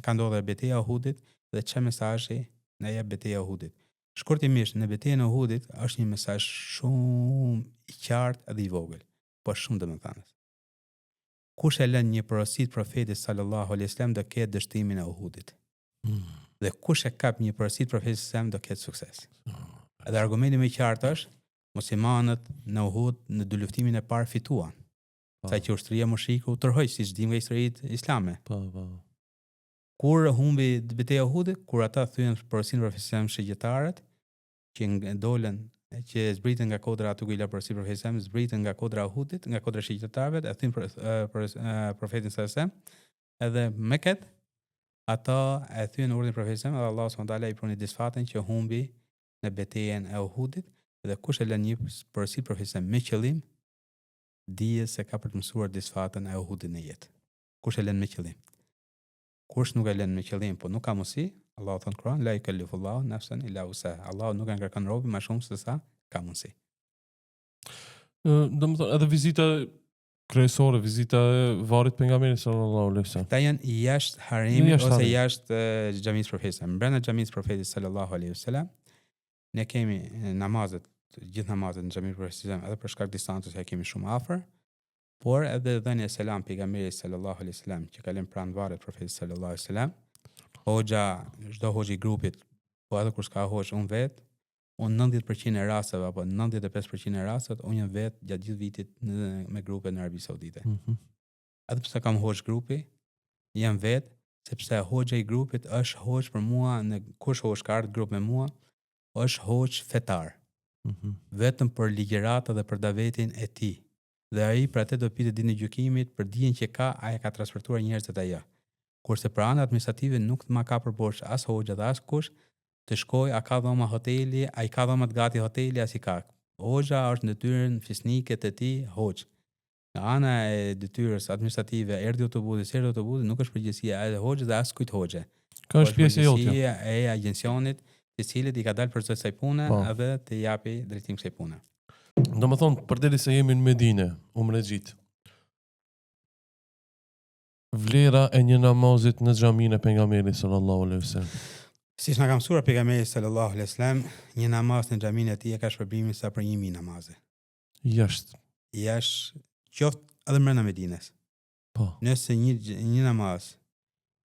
ka ndodhur betejë e Uhudit dhe çfarë mesazhi na jep betejë e Uhudit. Shkurtimisht në betejën e Uhudit është një mesazh shumë i qartë dhe i vogël, por shumë domethënës. Kush e lën një porosi të profetit sallallahu alaihi wasallam do ketë dështimin e Uhudit. Dhe kush e kap një porosi të profetit sallallahu do ketë sukses. Edhe argumenti më i qartë është muslimanët në Uhud në dy luftimin e parë fituan. Sa që ushtria mushriku u tërhoi siç dim nga historitë islame. Kur humbi betejë e Uhudit, kur ata thyen porosinë për profetin shigjetarët që dolën që zbritën nga kodra aty ku i la porosi profetit zbritën nga kodra e Uhudit, nga kodra shigjetarëve, e thyn profetin sallallahu edhe me këtë ata e thyen urdhën e profetit dhe Allah subhanahu wa taala i pruni disfatin që humbi në betejën e Uhudit dhe kush e lën një porosi profetit me qëllim dije se ka për të mësuar disfatën e Uhudit në jetë. Kush e lën me qëllim. Kush nuk e lën me qëllim, po nuk ka mundësi, Allahu thon Kur'an, la yukallifullahu nafsan illa wusaha. Allahu nuk e ngarkon robën më shumë se sa ka mundësi. Domethënë edhe vizita kryesore, vizita e varrit pejgamberit sallallahu alaihi wasallam. Ta janë jashtë haremit ose jashtë xhamisë profetit. Brenda xhamisë profetit sallallahu alaihi wasallam ne kemi namazet, gjithë namazet në xhaminë profetit edhe për shkak distancës e kemi shumë afër. Por edhe dhënia e selam pejgamberit sallallahu alaihi wasallam që kalon pranë varrit profetit sallallahu alaihi wasallam. Hoxha, çdo hoxh i grupit, po edhe kur s'ka hoxh unë vet, unë 90% e rasteve apo 95% e rasteve unë jam vet gjatë gjithë vitit me grupe në Arabi Saudite. Edhe pse kam hoxh grupi, jam vet sepse hoxha i grupit është hoxh për mua, në kush hoxh ka ardhur grup me mua, është hoxh fetar. Vetëm për ligjërata dhe për davetin e tij. Dhe ai për atë do pitet ditën e gjykimit për dijen që ka, ai ka transportuar njerëzit ajo. Kurse për anë administrative nuk ma ka përbosh as hoxha dhe as kush të shkoj a ka dhoma hoteli, a i ka dhoma të gati hoteli, as i ka. Hoxha është në detyrën fisnike të tij hoxh. Nga ana e detyrës administrative, erdhi autobusi, nuk është përgjegjësia e hoxhës dhe as kujt hoxhe. Ka është pjesë e jote. Përgjegjësia e agjencionit, i cili i ka dalë për kësaj pune edhe të japi drejtim kësaj pune. Domethënë, përderisa jemi në Medinë, umrexhit. Vlera e një namazit në xhaminë e pejgamberit sallallahu alaihi wasallam. Siç na ka mësuar pejgamberi sallallahu alaihi wasallam, një namaz në xhaminë e tij ka shpërblimin sa për 1000 namaze. Jashtë qoftë edhe brenda Medinës. Po. Nëse një namaz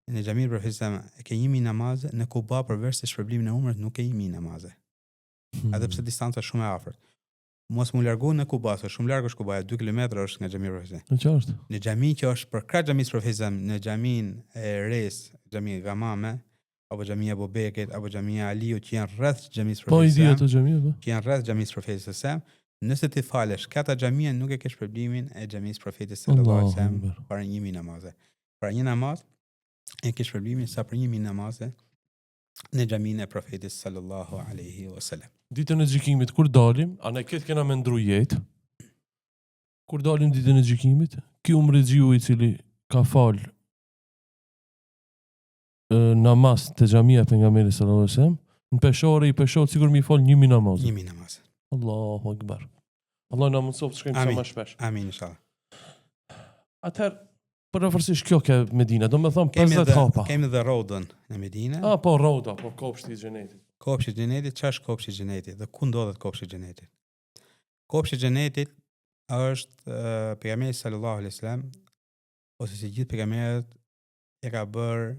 në xhaminë e profetit e ke 1000 namaze, në Kuba përveç se shpërblimin e umrës nuk ke 1000 namaze. Edhe pse distanca është shumë e afërt. Mos mu largu në Kuba, është shumë larg është Kuba, 2 kilometra është nga xhamia e profetit. Në qartë. Në xhami që është për krah xhamisë profetit, në xhaminë e Res, xhamia e Gamame, apo xhamia e Bobekit, apo xhamia e Aliut që janë rreth xhamisë profetit. Po i di ato xhamia po. Që janë rreth xhamisë profetit sa, nëse ti falesh këta xhamia nuk e ke shpërblimin e xhamisë profetit sallallahu alaihi wasallam për 1000 namaze. Për një namaz e ke shpërblimin sa për 1000 namaze në xhaminë e profetit sallallahu alaihi wasallam. Ditën e gjykimit kur dalim, a ne këtë kena me ndru jetë? Kur dalim ditën e gjykimit, ky umrexhiu i cili ka fal namaz te xhamia e pejgamberit sallallahu alaihi wasallam, në peshore i peshohet sikur mi fal 1000 namaz. 1000 namaz. Allahu akbar. Allah na mëson të shkojmë sa më shpesh. Amin inshallah. Atëherë përveçërisht kjo ke Medina, do me thonë 50 hapa. Kemi dhe Rodën në Medina. Po Roda, po kopshti i xhenetit. Kopshti i xhenetit, ç'është kopshti i xhenetit dhe ku ndodhet kopshti i xhenetit? Kopshti i xhenetit është pejgamberi sallallahu alaihi wasallam ose si gjithë pejgamberët e ka bërë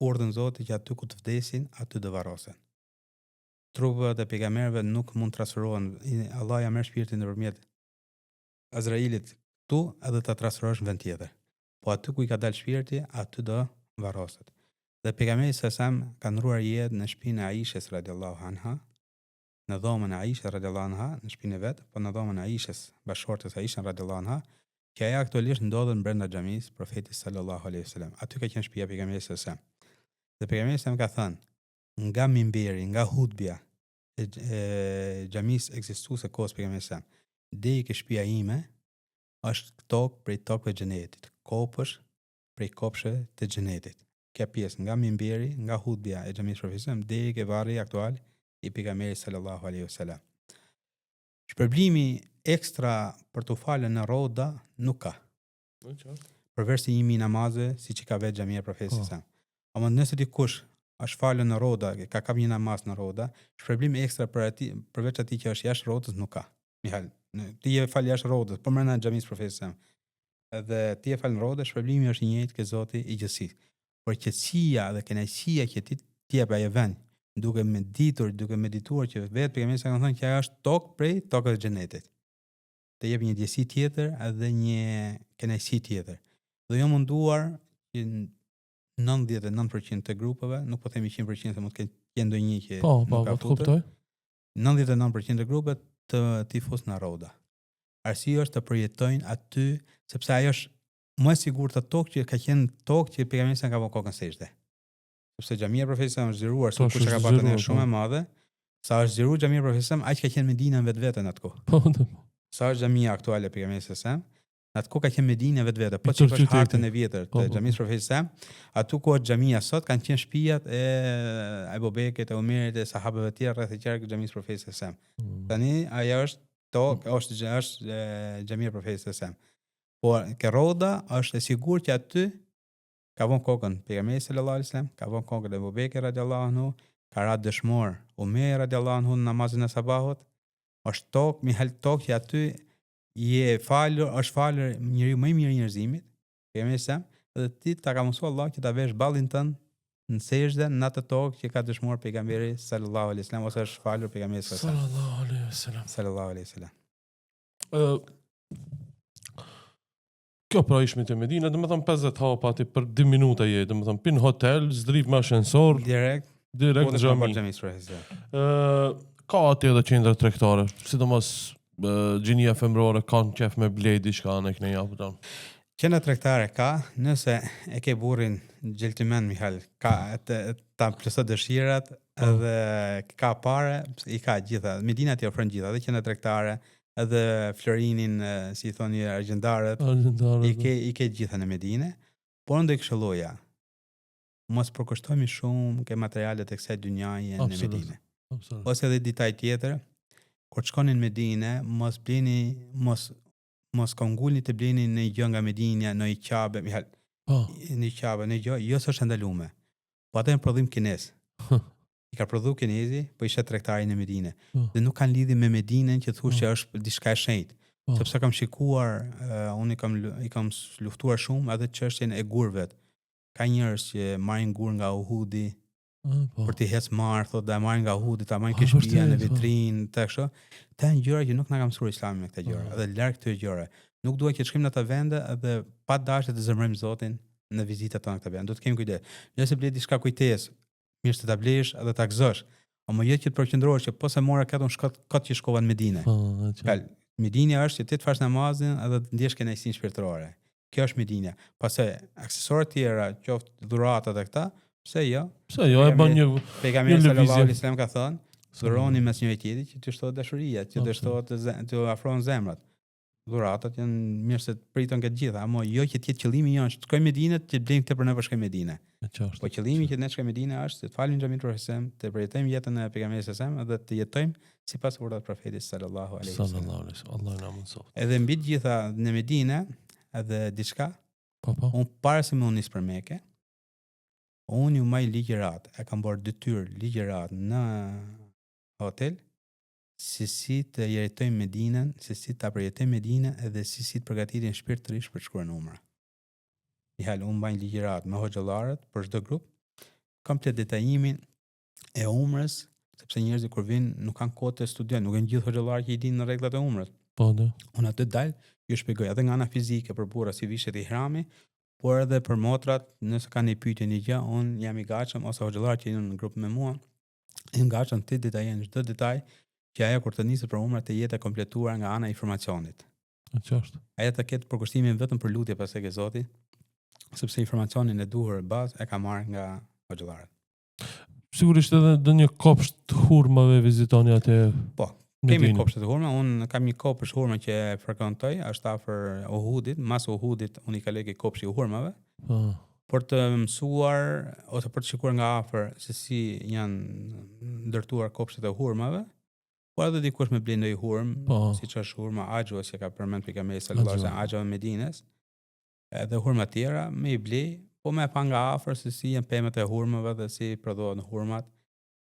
urdhën Zotit që aty ku të vdesin, aty do varrosen. trupët e pejgamberëve nuk mund transferohen. Allah ja merr shpirtin nëpërmjet Azrailit këtu edhe ta transferosh në vend tjetër. Po aty ku i ka dalë shpirti, aty do varroset. Dhe pejgamberi sa ka ndruar jetë në shtëpinë e Aishës radhiyallahu anha, në dhomën e Aishës radhiyallahu anha, në shtëpinë e vet, po në dhomën e Aishës, bashkëshortes Aishës radhiyallahu anha, që ajo aktualisht ndodhet brenda xhamisë profetit sallallahu alaihi wasallam. Aty ka qenë shtëpia e pejgamberit sa. Dhe pejgamberi sa ka thënë, nga mimberi, nga hutbja e xhamisë ekzistuese kohës pejgamberit sa, deri ke shtëpia ime është tokë prej tokëve të xhenetit, kopësh prej kopshëve të xhenetit. Kjo pjesë nga mimberi, nga hutbja e xhamisë profetit deri ke varri aktual i pejgamberit sallallahu alaihi wasallam. Shpërblimi ekstra për të falën në rroda nuk ka. Përveç se jemi namazë, siç i ka vetë xhamia e profetit sa. Ama nëse dikush është falën në rroda, ka kap një namaz në rroda, shpërblim ekstra për atij, përveç atij që është jashtë rrodës nuk ka. Mihal, ti je fal jashtë rrodës, po brenda xhamisë profetit sa. Edhe ti je fal në rroda, shpërblimi është i njëjtë ke Zoti i gjithësisë. Por qetësia dhe kënaqësia që ti jep ai vend, duke medituar që vetë pejgamberi sa ka thënë që ajo është tokë prej tokës së xhenetit. Të jep një ndjesi tjetër edhe një kënaqësi tjetër. Dhe jo munduar që 99% të grupeve, nuk po themi 100% se mund të kenë ndonjë që nuk ka kuptoj. 99% të grupeve të tifos në rroda. Arsyeja është të përjetojnë aty sepse ajo është më e sigurt të tokë që ka qenë tokë që pejgamberi sa ka vënë kokën sejdë. Sepse xhamia e profetit sa është zgjeruar, se kush e ka patën shumë e madhe, sa është zgjeruar xhamia e profetit sa aq ka qenë Medina vetvete në atë kohë. Po. Sa është xhamia aktuale e pejgamberit sa, në atë kohë ka qenë Medina vetvete, po çka është hartën e vjetër të xhamisë profetit sa, aty ku është xhamia sot kanë qenë shtëpiat e Abu Bekrit, e Omerit, e sahabëve të tjerë rreth e qark xhamisë profetit sa. Tani ajo është tokë, është xhamia e profetit sa. Por ke rroda është e sigurt që aty ka vënë kokën pejgamberi sallallahu alajhi wasallam, ka vënë kokën Abu Bekri radhiyallahu anhu, ka ra dëshmor Omer radhiyallahu anhu në namazin e sabahut. Është tokë, mihal tokë që aty je falur, është falur njeriu më i mirë i njerëzimit, pejgamberi sa, dhe ti ta ka mësuar Allah që ta vesh ballin tënd në sejdë në atë tokë që ka dëshmuar pejgamberi sallallahu alajhi wasallam ose është falur pejgamberi sallallahu alajhi wasallam. Sallallahu alajhi wasallam. Kjo pra ishmi të Medina, dhe më thëmë 50 hapa ati për 2 minuta je, dhe më thëmë pin hotel, zdriv me ashensor, direkt në xhami. Ka ati edhe qendra tregtare, sidomos gjinia femrore, kanë qef me bledi shka në këne japë të. Qendra tregtare ka, nëse e ke burrin gjeltimen Mihal, ka ta plësot dëshirat, edhe ka pare, i ka gjitha, Medina ti ofron gjitha, dhe qendra tregtare, edhe Florinin, si i thoni argjendarët, i ke gjitha në Medinë, por ndë i këshilloja, mos përkushtojmë shumë ke materialet e kësaj dynjaje në Medinë. Ose edhe ditaj tjetër, kur shkonin në Medinë, mos kongulni të blini në gjë nga Medinja, në i qabe, në gjë, jo s'është ndalume, po atë në prodhim kines. I ka prodhu kinezi, po ishe tregtari në Medinë. Dhe nuk kanë lidhje me Medinën që thush që është diçka e shenjtë. Sepse kam shikuar, unë i kam luftuar shumë edhe çështjen e gurëvet. Ka njerëz që marrin gur nga Uhudi, për t'i hec marr, thotë da marrin nga Uhudi, ta marrin ke shtëpia në vitrinë, të kështu. Të janë gjëra që nuk na ka mësuar Islami me këto gjëra, edhe larg këtyre gjërave. Nuk duhet që të shkojmë në ato vende edhe pa dashje të zemrojmë Zotin në vizitat tona këto vende. Do të kemi kujdes. Nëse ble diçka kujtesë, mirë se ta blesh edhe ta gëzosh. Ama jo që të përqendrohesh që po se mora katën kot që shkova në Medinë. Medina është që ti të fash namazin edhe të ndjesh kënaqësinë shpirtërore. Kjo është Medina. Pastaj aksesorët tjera, qoftë dhuratat e këta, pse jo? Pse jo, e bën një pejgamberi sallallahu alajhi wasallam ka thënë, dhuroni mes njëri tjetrit që të shtohet dashuria, që të shtohet të afrohen zemrat. Dhuratat janë mirë se pritën këtë gjitha, ama jo që të jetë qëllimi jonë, të shkojmë në Medinë, të blejmë këtë për ne për shkojmë në Medinë. Po qëllimi që ne shkojmë në Medinë është të falim xhamin profetit, të përjetojmë jetën e pejgamberit sallallahu alajhi wasallam dhe të jetojmë sipas urdhave të profetit sallallahu alajhi wasallam. Allah na mëson. Edhe mbi të gjitha në Medinë, edhe diçka. Unë para se më unis për Mekë, unë ju maj ligjërat, e kam bërë detyrë ligjërat në hotel, si të jetojmë Medinën, si ta përjetojmë Medinën edhe si të përgatitin shpirtërisht për të shkuar në umra. Unë mbaj ligjërat me hoxhallarët për çdo grup, komplet detajimin e umrës, sepse njerëzit kur vinë nuk kanë kohë të studiojnë, nuk janë gjithë hoxhallarë që i dinë në rregullat e umrës. Po, dhe. Unë aty dal, ju shpjegoj edhe nga ana fizike për burra si vishet i ihrami, por edhe për motrat, nëse kanë një pyetje një gjë, unë jam i gatshëm ose hoxhallarët që janë në grup me mua, jam i gatshëm të detajojnë çdo detaj që ajo kur të niset për umrat të jetë e kompletuar nga ana e informacionit. Qartë. Ajo të ketë përkushtimin vetëm për lutje pas tek Zoti, sepse informacionin e duhur bazë e ka marrë nga hoxhallarët. Sigurisht edhe dhe një kopsht të hurmave vizitoni atë. Po, Medinë. kemi kopshte të hurma, unë kam një kopsht hurma që e frekuentoj, është afër Uhudit, mas Uhudit unë i kaloj ke kopshti i hurmave, Po. për të mësuar ose për të shikuar nga afër se si janë ndërtuar kopshtet e hurmave, por edhe dikush me blendoj hurm, Po. siç është hurma Axhu që ka përmend pejgamberi sallallahu alajhi wasallam, Axhu e Medinës, edhe hurma tjera me i blej, po me pa nga afër se si janë pemët e hurmave dhe si prodhohen hurmat.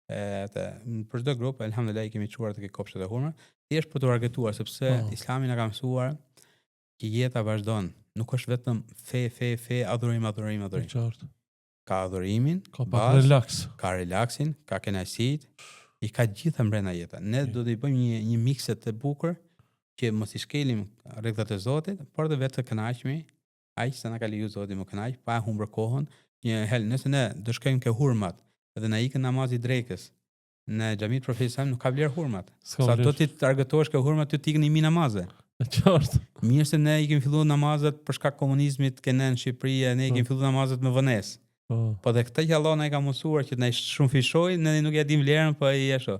Për çdo grup, elhamdulillah i kemi çuar tek kopshtet e hurma, thjesht për të argëtuar sepse Po. Islami na ka mësuar që jeta vazhdon, nuk është vetëm fe, adhurim. Qartë. Ka adhurimin, Ka pak relax. ka relaksin, ka kënaqësitë, i ka gjitha brenda jeta. Ne do të i bëjmë një mikset të bukur që mos i shkelim rregullat e Zotit, por edhe vetë të kënaqemi, aq sa na ka leju Zoti më kënaq, pa humbur kohën. Nëse ne do shkojmë ke hurmat dhe na ikën namazi drekës në xhamit profesional nuk ka vlerë hurmat. Sa do ti të argëtohesh ke hurmat ty tikën i mi namaze. Qartë. Mirë se ne i kemi filluar namazet për shkak komunizmit këne në Shqipëri, ne i kemi filluar namazet me vonesë. Po dhe këtë që Allah na i ka mësuar që na shumë fishoj, ne nuk ja dim vlerën, po i ashtu.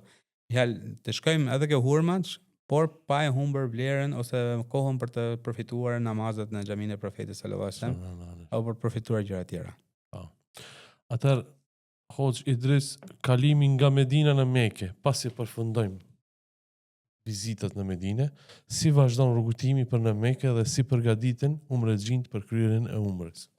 Të shkojmë edhe ke hurmat, por pa e humbur vlerën ose kohën për të përfituar namazet në xhamin e profetit sallallahu alajhi wasallam, apo për të përfituar gjëra të tjera. Po. Atëherë Hoxh Idris, kalimi nga Medina në Mekë, pasi përfundojmë vizitat në Medinë, si vazhdon rrugëtimi për në Mekë dhe si përgatiten umrexhinjt për kryerjen e umrës?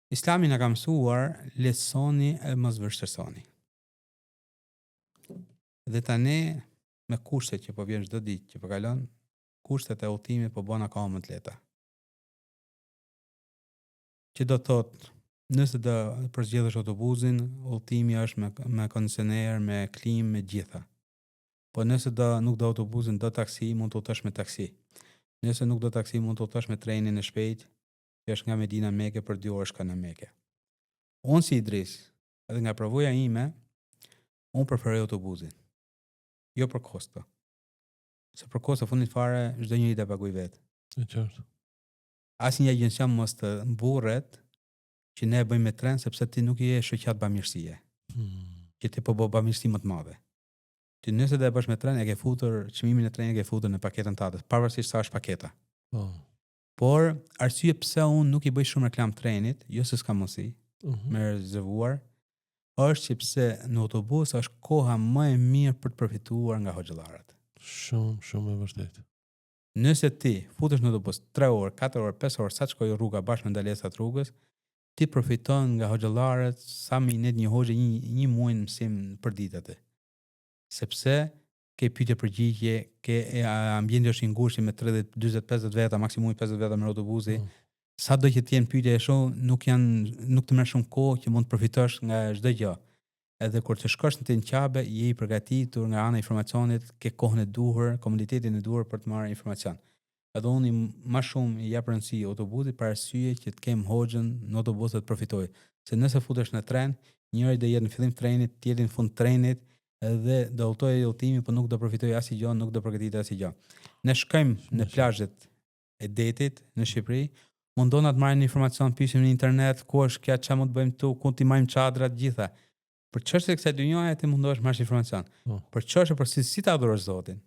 Islami na ka mësuar leçoni e mos vështirësoni. Dhe tani me kushtet që po vjen çdo ditë që po kalon, kushtet e udhëtimit po bëna ka më të lehta. Që do thotë, nëse do përzgjedhësh autobusin, udhëtimi është me kondicioner, me klimë, me gjitha. Po nëse nuk do autobusin, do taksi, mund të udhëtosh me taksi. Nëse nuk do taksi, mund të udhëtosh me trenin e shpejt, që është nga Medina në Mekë për 2 orë shkon në Mekë. Unë si Idris, edhe nga provoja ime, unë preferoj autobusin. Jo për kosto. Se për kosto fundit fare çdo njeri ta paguaj vetë. E qartë. Asnjë agjencia mos të mburret që ne e bëjmë me tren sepse ti nuk je shoqat bamirësie. Që ti po bë bamirësi më të madhe. Ti nëse do e bësh me tren, e ke futur çmimin e trenit, e ke futur në paketën tënde, pavarësisht sa është paketa. Po. Por arsye pse unë nuk i bëj shumë reklam trenit, jo se s'ka mundësi, me rezervuar, është sepse në autobus është koha më e mirë për të përfituar nga hoxhallarët. Shumë e vërtetë. Nëse ti futesh në autobus 3 orë, 4 orë, 5 orë, sa shkoj rruga bashkë me ndalesat rrugës, ti përfiton nga hoxhallarët sa më i net një hoxhë një muaj mësim për ditë atë. Sepse ke pyetje përgjigje, ke ambienti është i ngushtë me 30, 40, 50 veta, maksimumi 50 veta me autobusi. Sa do që të jenë pyetje e shoh, nuk të merr shumë kohë që mund të përfitosh nga çdo gjë. Edhe kur të shkosh në Tinqabe, je i përgatitur nga ana e informacionit, ke kohën e duhur, komunitetin e duhur për të marrë informacion. Edhe unë më shumë i jap rëndësi autobusit për arsye që të kem hoxhën në autobus të përfitoj. Se nëse futesh në tren, njëri do jetë në fillim të trenit, tjetri në fund të trenit, edhe do udhtojë udhtimin, por nuk do përfitojë asgjë, nuk do përgatitet asgjë. Ne shkojmë në plazhet e detit në Shqipëri, mundon të marrim informacion, pyesim në internet, ku është kjo, çfarë mund të bëjmë këtu, ku ti marrim çadrat gjitha. Për çështje kësaj dynjaje ti mundohesh marrësh informacion. Për çështje për si ta adhurosh Zotin,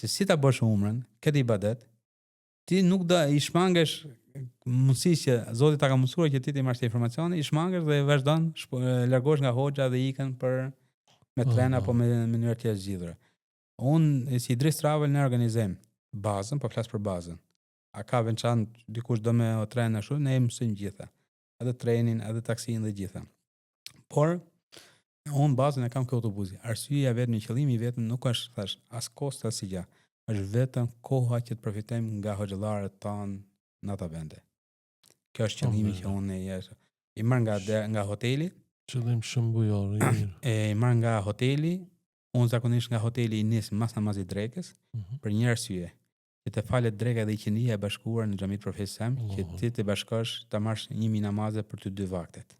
se si ta bësh umrën, këtë ibadet, ti nuk do i shmangesh mundësisë që Zoti ta ka mësuar që ti të marrësh informacione, i shmangesh dhe vazhdon largohesh nga hoxha dhe ikën për me tren apo me mënyrë të zgjidhur. Unë si Idris Travel ne organizojmë bazën, po flas për bazën. A ka veçantë dikush do me tren ashtu, ne mësojmë gjitha. Edhe trenin, edhe taksin dhe gjitha. Por unë bazën e kam këtë autobusi. Arsyeja vetëm, qëllimi vetëm nuk është thash as kosto as gjë. Është vetëm koha që të përfitojmë nga hoxhallarët tanë në ata vende. Kjo është qëllimi që unë i marr nga hoteli, Qëllim shëmbujor, i mirë. E marr nga hoteli, unë zakonisht nga hoteli i nis mas namazit drekës, për një arsye, që të falet dreka dhe i qëndia e bashkuar në xhamit Profetit Sam, që ti të bashkosh ta marrësh 1000 namaze për të 2 vaktet.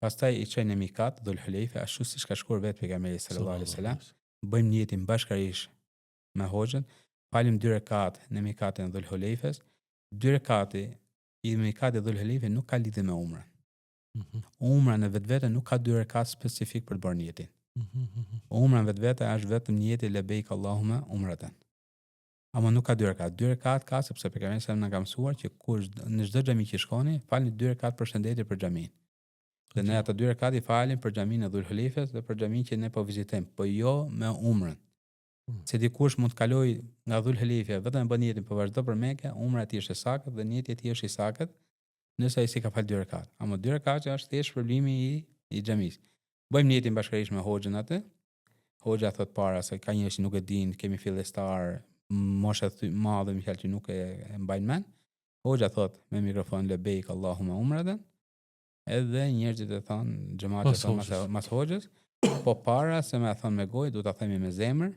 Pastaj i çojnë në mikat Dhul Hulejfe, ashtu siç ka shkuar vetë pejgamberi sallallahu alaihi wasallam, bëjmë niyetin bashkërisht me hoxhën, falim 2 rekat në mikatin e Dhul Hulejfes. 2 rekati i mikatit Dhul Hulejfe nuk ka lidhje me umrën. Umra në vetvete nuk ka 2 rekat specifik për të bërë niyetin. Umra në vetvete është vetëm niyeti labejk Allahumma umratan. Ama nuk ka 2 rekat. 2 rekat ka sepse pejgamberi sa na ka mësuar që kush në çdo xhami që shkoni, falni 2 rekat përshëndetje për xhamin. Dhe ne ato 2 rekat i falim për xhamin e Dhul Hulejfes dhe për xhamin që ne po vizitojmë, po jo me umrën. Se dikush mund të kaloj nga Dhul Hulejfe vetëm bën niyetin po vazhdo për Mekë, umra e tij është e sakët dhe niyeti e tij është i sakët, nëse ai si ka fal 2 rekat. Ama 2 rekat është thjesht problemi i xhamisë. Bëjmë niyetin bashkërisht me hoxhën atë. Hoxha thot para se ka njerëz që nuk e din, kemi fillestar, mosha madhe më fjalë që nuk e mbajnë mend. Hoxha thot me mikrofon labejk Allahumma umratan. Edhe njerëzit e thon, xhamati thon mas hoxhës, po para se me thon me gojë, duhet ta themi me zemër.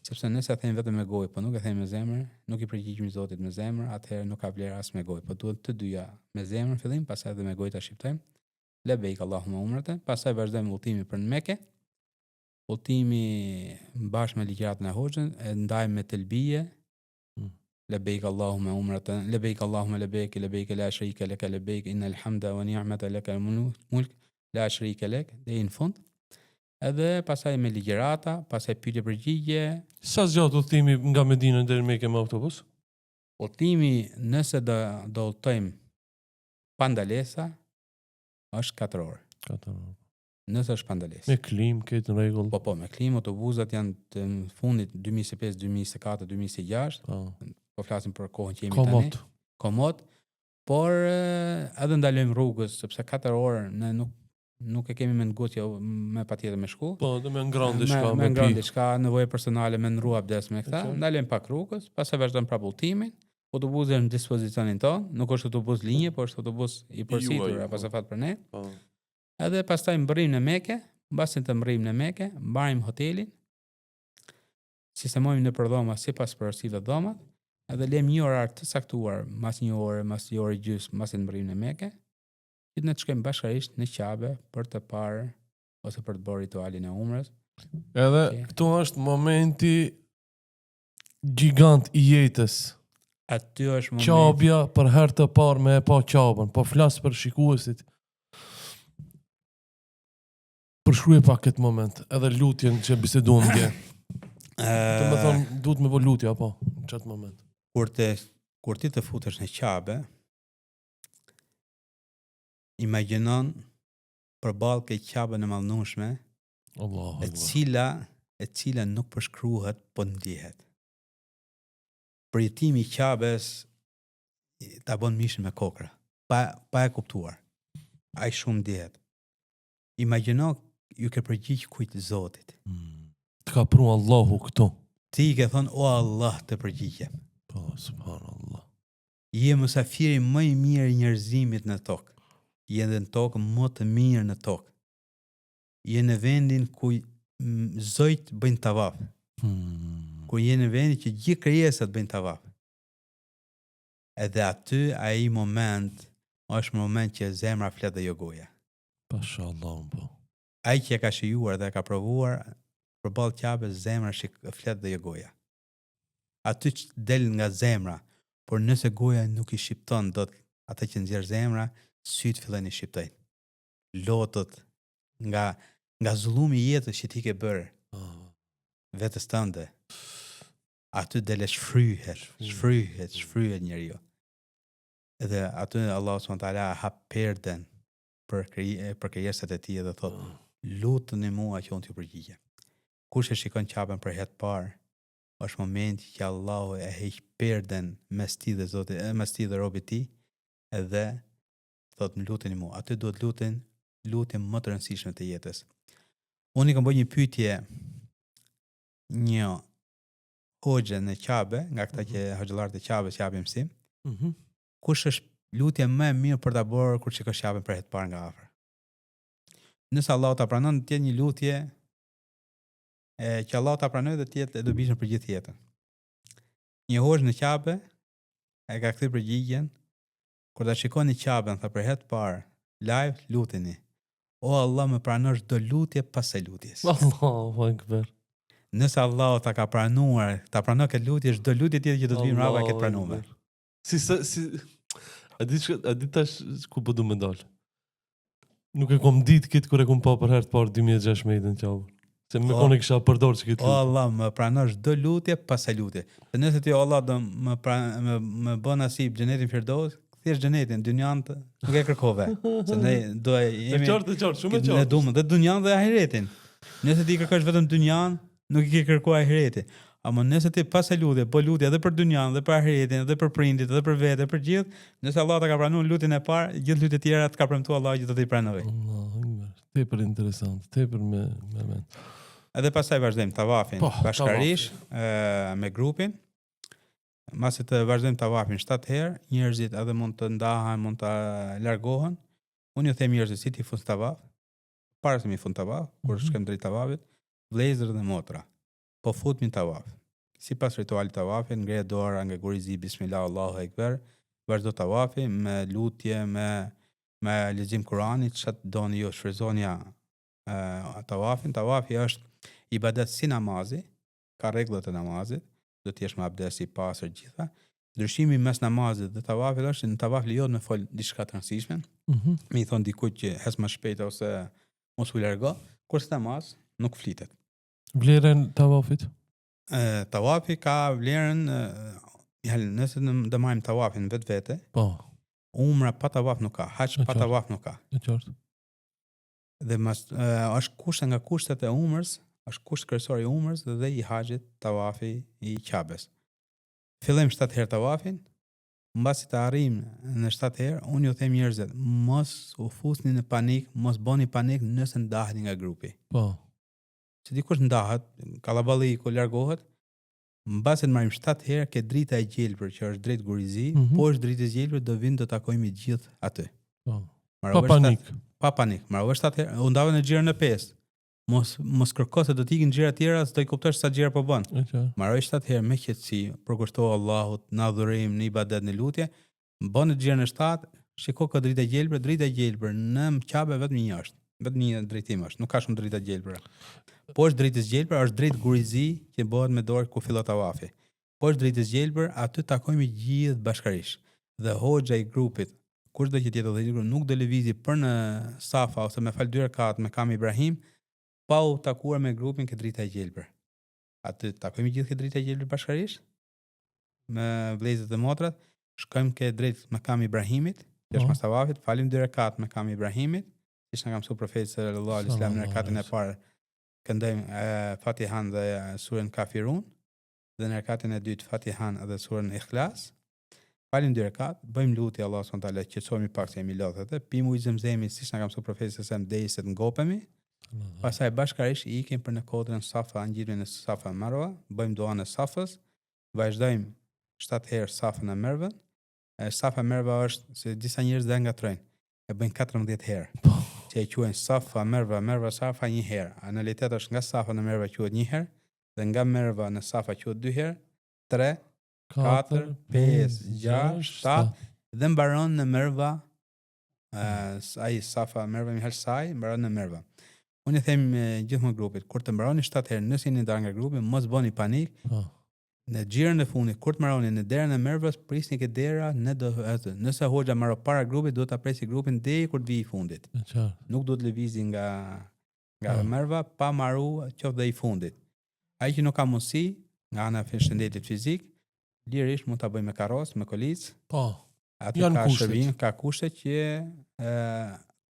Sepse nëse e themi vetëm me gojë, po nuk e themi me zemër, nuk i përgjigjemi Zotit me zemër, atëherë nuk ka vlerë as me gojë, po duhet të dyja me zemër fillim, pastaj edhe me gojë ta shqiptojmë. Labejk Allahumma umratan, pastaj vazhdojmë udhtimin për në Mekë. Udhtimi bashkë me ligjëratën e hoxhën, e ndajmë me telbije. Labejk Allahumma umratan, labejk Allahumma labejk, labejk la sharika lak, labejk innal hamda wa ni'mata lak al mulk, la sharika lak, deri në fund. Edhe pasaj me ligjërata, pasaj pyetje përgjigje. Sa zgjat udhëtimi nga Medina deri në Mekë me autobus? Udhëtimi nëse do udhtojmë pa ndalesa është 4 orë. 4 orë. Nëse është pa ndalesë. Me klim, këtë në rregull. Po, me klim, autobusat janë të fundit 2025, 2024, 2026. Po flasim për kohën që jemi tani. Komod. Por edhe ndalojmë rrugës sepse 4 orë ne nuk e kemi me ngutje me patjetër me shku. Po, dhe me ngrënë diçka, me ngrënë diçka, nevojë personale me ndrua abdes me këta. Ndalojmë pak rrugës, pastaj vazhdojmë prapë udhtimin. Autobusi është në dispozicionin tonë, nuk është autobus linje, por është autobus i përsitur apo sa fat për ne. Edhe pastaj mbërrim në Mekë, mbasi të mbërrim në Mekë, mbajmë hotelin. Sistemojmë në përdhoma sipas porosive dhomat, edhe lëm një orar të saktuar, mas një orë gjysmë, mbasi të mbërrim në Mekë, që ne të shkojmë bashkërisht në Qabe për të parë ose për të bërë ritualin e umrës. Edhe këtu është momenti gjigant i jetës. Aty është momenti. Qabja për herë të parë me e pa Qabën, po flas për shikuesit. Përshkruaj pak këtë moment, edhe lutjen që biseduam dje. Të më thonë, duhet me bo lutja, apo, në qatë moment. Kur ti të futesh në Qabe, imagjinon përballë ke Qabe në mallnueshme, e cila nuk përshkruhet, po ndihet. Përjetimi i Qabes ta bën mishin me kokra, pa e kuptuar. Ai shumë ndihet. Imagjino ju ke përgjigj kujt Zotit. Të ka pru Allahu këtu. Ti i ke thonë, o Allah, të përgjigjem. Po, subhanallah. Je mësafiri më i mirë i njerëzimit në tokë. Je në tokë më të mirë në tokë. Je në vendin ku zojt bëjnë tavaf. Ku je në vendin që gjithë krijesat bëjnë tavaf. Edhe aty ai moment është moment që zemra flet dhe jo goja. Pashallah, po. Ai që e ka shijuar dhe ka provuar përballë Qabes, zemra flet dhe jo goja. Aty që del nga zemra, por nëse goja nuk i shqipton dot atë që nxjerr zemra, syt fillojnë i shqiptojnë. Lotët nga zullumi i jetës që ti ke bërë vetes tënde. Aty dele shfryhet njeriu. Edhe aty Allah subhanahu wa taala hap perden për krijesat e tij dhe thot, luteni mua që unë t'ju përgjigjem. Kush e shikon Qabën për herë të parë, është momenti që Allahu e heq perden mes ti dhe Zotit, mes ti dhe robit ti, edhe thot më luteni mua. Aty duhet lutje më të rëndësishme të jetës. Unë i kam bërë një pyetje një hoxhe në Qabe, nga këta që hoxhallarët e Qabes japin mësim. Kush është lutja më e mirë për ta bërë kur shikosh Qabën për herë të parë nga afër? Nëse Allah ta pranon të jetë një lutje që Allah ta pranoj dhe të jetë e dobishme për gjithë jetën. Një hoxh në Qabe e ka kthyer përgjigjen kur ta shikoni Qaben, tha për herë të parë, live luteni. O Allah, më pranosh çdo lutje pas së lutjes. Allahu Akbar. Nëse Allah ta ka pranuar, ta pranon këtë lutje, çdo lutje tjetër që do të vijë mbrapa e ketë pranuar. Si a di tash ku po du me dal. Nuk e kom ditë këtë kur e kom pa për herë të parë 2016 Qabe. Se më kone kisha përdorë që këtë O Allah, më pranosh çdo lutje pas së lutje. Se nëse ti o Allah do më bën nasib xhenetin Firdaus, thjesht xhenetin, dynjan nuk e kërkove. Se ne do jemi Të qartë, shumë e ne qartë. duam dhe dynjan dhe ahiretin. Nëse ti kërkosh vetëm dynjan, nuk i ke kërkuar ahiretin. Ama nëse ti pas së lutje, po lutje edhe për dynjan, edhe për ahiretin, edhe për prindit, edhe për vete, për gjithë, nëse Allah ta ka pranuar lutjen e parë, gjithë lutjet e tjera të ka premtuar Allah që do t'i pranojë. Allahu Akbar. Tepër interesant, tepër me mend. Edhe pastaj vazhdojmë tavafin Po, bashkërisht me grupin. Masi të vazhdojmë tavafin 7 herë, njerëzit edhe mund të ndahen, mund të largohen. Unë ju them njerëzit si ti fund tavaf, para se mi fund tavaf, kur shkem drejt tavafit, vëllezër dhe motra, po futmin tavaf. Sipas ritualit tavafit, ngre dora nga gurizi, bismillah, Allahu Ekber, vazhdo tavafi me lutje, me lexim Kuranit, çat doni ju shfryzonja tavafin. Tavafi është ibadet si namazi, ka rregullat e namazit, do të jesh me abdes i pastër gjitha. Ndryshimi mes namazit dhe tavafit është në tavaf lejohet me fol diçka të rëndësishme. Me i thon dikujt që hes më shpejt ose mos u largo, kurse namaz nuk flitet. Vlerën tavafit? Tavafi ka vlerën nëse do marrim tavafin vetvete, Po, umra pa tavaf nuk ka, haç pa tavaf nuk ka. e qartë. Dhe është kusht nga kushtet e umrës, është kusht kryesor i umrës dhe i haxhit tavafi i Qabes. Fillojmë 7 herë tavafin, mbasi të arrijmë në 7 herë, unë ju them njerëzit, mos u fusni në panik, mos bëni panik nëse ndaheni nga grupi. Po. Se dikush ndahet, kallaballiku largohet, mbasi të marrim 7 herë ke drita e gjelbër që është drejt gurizi, poshtë dritës gjelbër do vinë do takojmë gjithë aty. Po. Pa panik. Pa panik. Marrë 7 herë, u ndave në xhirën e 5. Mos kërko se do të ikin xhira të tjera, s'do i kuptosh sa xhira po bën. Marrë 7 herë me qetësi, përkushto Allahut, në adhurim, në ibadet, në lutje, bën në xhirën e 7, shiko ka drita gjelbër në Qabe vetëm një është. Vetëm një drejtim është, nuk ka shumë drita gjelbëra. Poshtë dritës gjelbër është drejt gurizi që bëhet me dorë ku fillon tavafi. Poshtë dritës gjelbër aty takojmë gjithë bashkërisht. Dhe hoxha i grupit, kushdo që tjetër dhe nuk do lëvizi për në Safa ose me fal 2 rekat me Kam Ibrahim, pa u takuar me grupin këtë drita e gjelbër. Aty takojmë gjithë këtë drita e gjelbër bashkërisht me vëllezërit dhe motrat, shkojmë ke drejt me Kam Ibrahimit, që është mas tavafit, falim 2 rekat me Kam Ibrahimit, siç na ka mësuar profeti sallallahu alaihi wasallam në rekatën e parë, këndojmë Fatihan dhe surën Kafirun, dhe në rekatën e dytë Fatihan dhe surën Ikhlas. Falim 2 rekat, bëjmë lutje Allah subhanahu wa taala, qetësohemi pak se jemi lodhur atë, pimu i zemzemit siç na ka mësuar profeti sallallahu alaihi wasallam derisa të ngopemi. Pastaj bashkërisht i ikim për në kodrën Safa, ngjitjen e Safa Marwa, bëjmë duan e Safës, vazhdojmë 7 herë Safën e Mervën. Safa Merva është se disa njerëz dhe ngatrojnë, e bëjnë 14 herë. Që e quajnë Safa Merva Safa 1 herë. Analitet është nga Safa në Merva quhet 1 herë, dhe nga Merva në Safa quhet 2 herë, 3, 4, 5, 6, 7 dhe mbaron në Merva, ai Safa Merva Mihal Saj mbaron në Merva. Unë them gjithmonë grupit, kur të mbaroni 7 herë, nëse jeni ndarë nga grupi, mos bëni panik. Në xhirën e fundit, kur të mbaroni në derën e Mervës, prisni ke dera, nëse hoxha mbaroi para grupit, duhet ta presi grupin deri kur të vijë i fundit. Nuk duhet lëvizi nga Merva pa mbaru qoftë dhe i fundit. Ai që nuk ka mundësi, nga ana e shëndetit fizik, lirisht mund ta bëjë me karrocë, me kolicë. Po. Aty ka shërbim, ka kushte që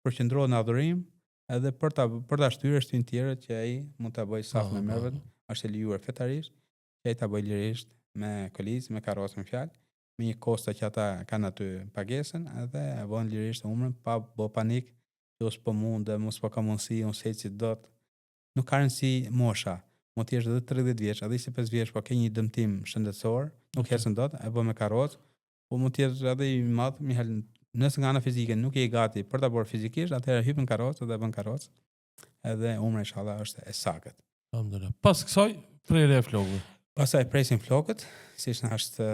përqendrohet në adhurim, edhe për ta shtyrë shtyn tjerë që ai mund ta bëjë saf me Mervën, është e lejuar fetarisht, që ai ta bëjë lirisht me kolicë, me karrocë, me fjalë, me një kosta që ata kanë aty pagesën, edhe e bën lirisht umrën pa bë panik, që s'po mund, mos po ka mundësi, unë se si dot. Nuk ka rëndësi mosha. Mund të jesh edhe 30 vjeç, edhe 25 vjeç, po ke një dëmtim shëndetësor, nuk hesën dot, e bën me karrocë, po mund të jesh edhe i madh, nëse nga ana fizike nuk je i gati për ta bërë fizikisht, atëherë hyp në karrocë dhe bën karrocë. edhe umra inshallah është e sakët. Alhamdulillah. Pas kësaj, prerja e flokëve. Pastaj presin flokët, siç na është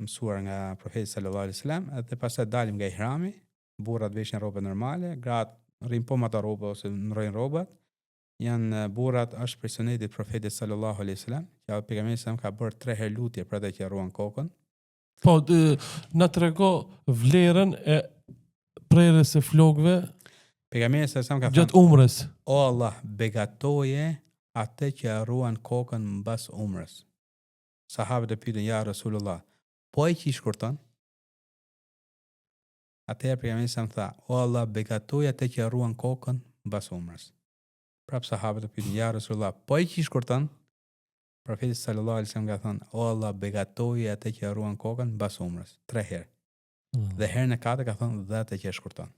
mësuar nga profeti sallallahu alaihi wasallam, edhe pastaj dalim nga ihrami, burrat veshin rroba normale, gratë rrin po me ato rroba ose ndrojnë rrobat. Janë burrat është për sunetit profetit sallallahu alaihi wasallam, që pejgamberi sa ka bërë 3 herë lutje për ata që ruan kokën. Po, na trego vlerën e prerjes së flokëve Pejgamberi sa ka gjatë thënë: umrës. O Allah, begatoje atë që ruan kokën mbas umrës. Sahabët e pyetën: Ja Rasulullah, po ai që i shkurton? Atëherë pejgamberi sa tha: O Allah, begatoje atë që ruan kokën mbas umrës. Prap sahabët e pyetën: Ja Rasulullah, po ai që i shkurton? Profeti sallallahu alaihi wasallam ka thënë: O Allah, begatoje atë që ruan kokën mbas umrës. 3 herë. Dhe herën e 4 ka thënë: Dhe atë që e shkurton.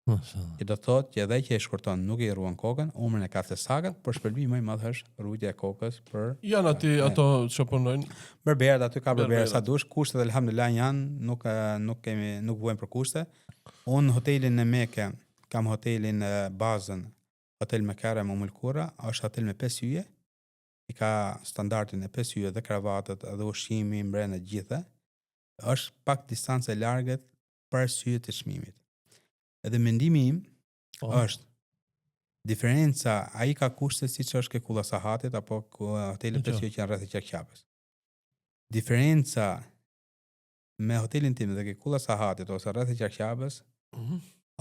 Mashallah. Që do thotë që edhe që e shkurton nuk i ruan kokën, umrën e ka të sakët, por shpërbimi më i madh është rrugja e kokës për Janë ato që punojnë. berberët, aty ka berberë Berberët. sa dush, kushtet elhamdulillah janë, nuk vuajmë për kushte. Unë hotelin në Mekë, kam hotelin bazën, hotel Mekare Umul Qura, është hotel me 5 yje, i ka standardin e 5 yje dhe kravatat dhe ushqimi, mbrenë të gjitha. Është pak distancë e largët për arsye të çmimit. Edhe mendimi im është diferenca, ai ka kushte siç është ke Kulla Sahatit apo hoteli 5 yje që janë rreth Qarqapës. Diferenca me hotelin tim dhe ke Kulla Sahatit ose rreth Qarqapës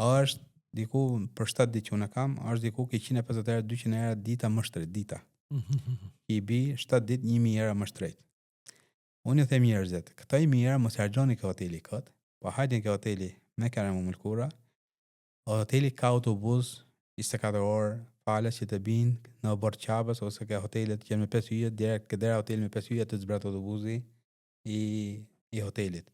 është diku për 7 ditë që unë kam, është diku ke 150 euro, 200 euro dita më shtret, dita. I bi 7 ditë 1000 euro më shtret. Unë i them njerëzit, këto 1000 euro mos harxhoni ke hoteli kot, po hajde ke hoteli me Karam Umul Qura. Hoteli ka autobus 24 orë, falas që të binë në bord Qabës ose ke hotelet që me 5 yje, direkt ke dera hoteli me 5 yje të zbret autobusi i hotelit.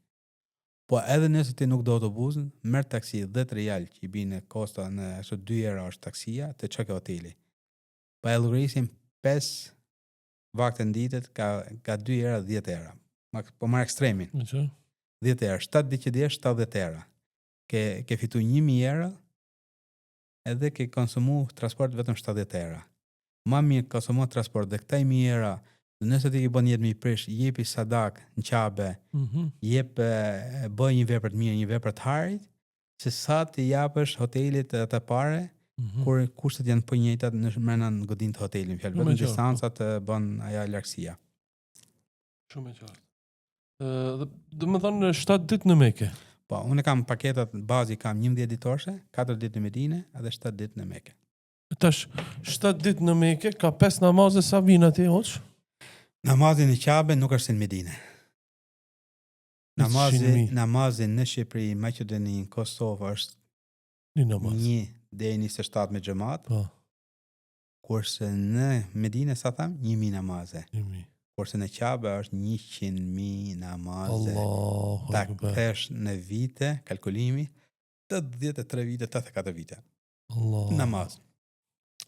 Po edhe nëse ti nuk do autobusin, merr taksi 10 rial që i binë kosta në 2 euro është taksia të çka ke hoteli. Pa e llogarisim 5 vakte në ditët ka 2 euro 10 euro. Po marr ekstremin. 10 euro, 7 ditë që dihesh 70 euro. Ke fitu 1000 euro edhe ke konsumu transport vetëm 70 euro. Ma mirë konsumu transport dhe këta 1000 euro, nëse ti i bën jetë me i prish, jepi sadak në Qabe, bëj një vepër të mirë, një vepër të harit, se sa ti japësh hotelit të pare, kur kushtet janë për njëjtat në mrena në godin të hotelin, fjallë vetëm distancat të bën aja larkësia. Shumë e qartë. Dhe më thonë 7 ditë në Mekë. Po, unë kam paketat bazi, kam 11 ditorse, 4 ditë në Medine, edhe 7 ditë në Mekë. Tash, 7 ditë në Mekë, ka 5 namazë sa vinë ati, hoq? Namazin në Qabe nuk është si në Medine. Namazin në Shqipëri, Maqedoni, Kosovë është një namaz. 1 deri 27 me xhamat. Po. Kurse në Medine sa tham 1000 namaze. 1000. Kurse në Qabe është 100.000 namaze. Allahu Ta akbar. kthesh në vite, kalkulimi 83 vite, 84 vite. Allah. Namaz.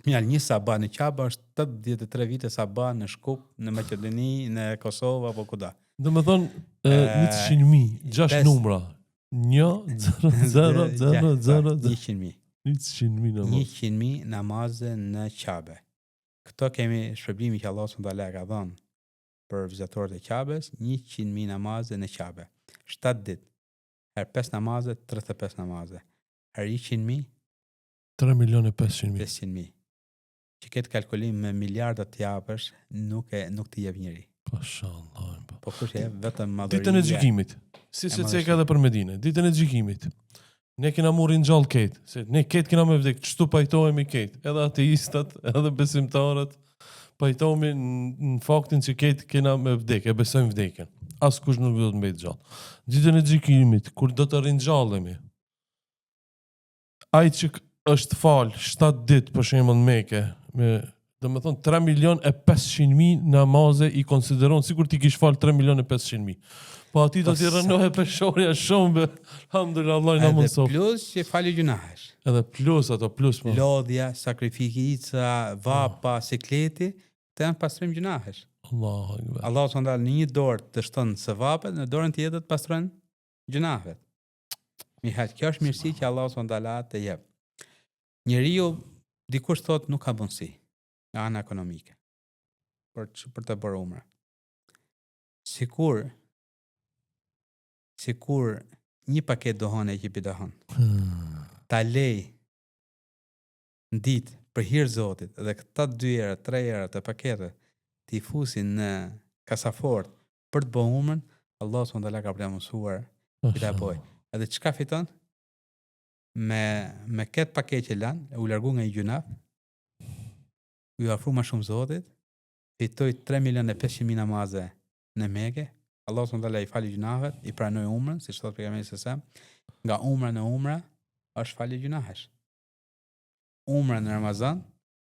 Mjallë, një sabah në Qabe është 83 vite sabah në Shkup, në Maqedoni, në Kosovë apo kuda. Dhe më thonë 100.000, 6 numra. 1, 0, 0, 0, 0, 100.000. 100.000 namaz. 100.000 namaze në Qabe. Këto kemi shpërblimi që Allah s.w.t. ka dhënë për vizatorët e Qabes, 100.000 namaze në Qabe. 7 ditë. Her 5 namaze, 35 namaze. Her 100.000, 3.500.000. 500.000. Që këtë kalkulim me miliardat të japësh, nuk të jep njëri. Pashallah. Po kush e vetëm madhëria. Ditën e gjykimit. Si se ceka edhe për Medinë. Ditën e gjykimit. Ne kena murin gjallë ketë. Se ne ketë kena me vdek. Qështu pajtojemi ketë. Edhe ateistat, edhe besimtarët. Pajtojemi në faktin që ketë kena me vdek. E besojmë vdekën. As kush nuk do të mbejt gjallë. Ditën e gjykimit, kur do të rinjallemi. Ai që është falë 7 ditë për shembull në Mekë, me do të thonë 3.500.000 namaze i konsideron sikur ti kish fal 3.500.000. Po aty do t'i rënohe peshorja shumë, alhamdulillah, Allah na mëson. Edhe plus që fali gjunahesh. Edhe plus ato plus po. Lodhja, sakrifikica, vapa, sikleti, të janë pastrim gjunahesh. Allahu akbar. Allah s.w.t. në një dorë të shton sevapet, në dorën tjetër të pastron gjunahet. Mihat, kjo është mirësi që Allah s.w.t. të jep. Njeriu Dikush thot nuk ka mundësi nga ana ekonomike për të bërë umra. Sikur një paket dohane që bidahon ta lej në ditë për hir Zotit dhe këta 2 era, 3 era të paketet t'i fusin në kasafort për të bërë umrën, Allah s.w.t. ka përmësuar që ta bëj. Edhe çka fiton? Me këtë paket që lanë, u largu nga i gjunaf, u afru ma shumë Zotit, fitoj 3.500.000 namaze në Mekë, Allah s.w.t. i fali gjunafet, i pranoi umrën, siç thot pejgamberi s.a.s. Nga umra në umra është fali gjunahesh. Umra në Ramazan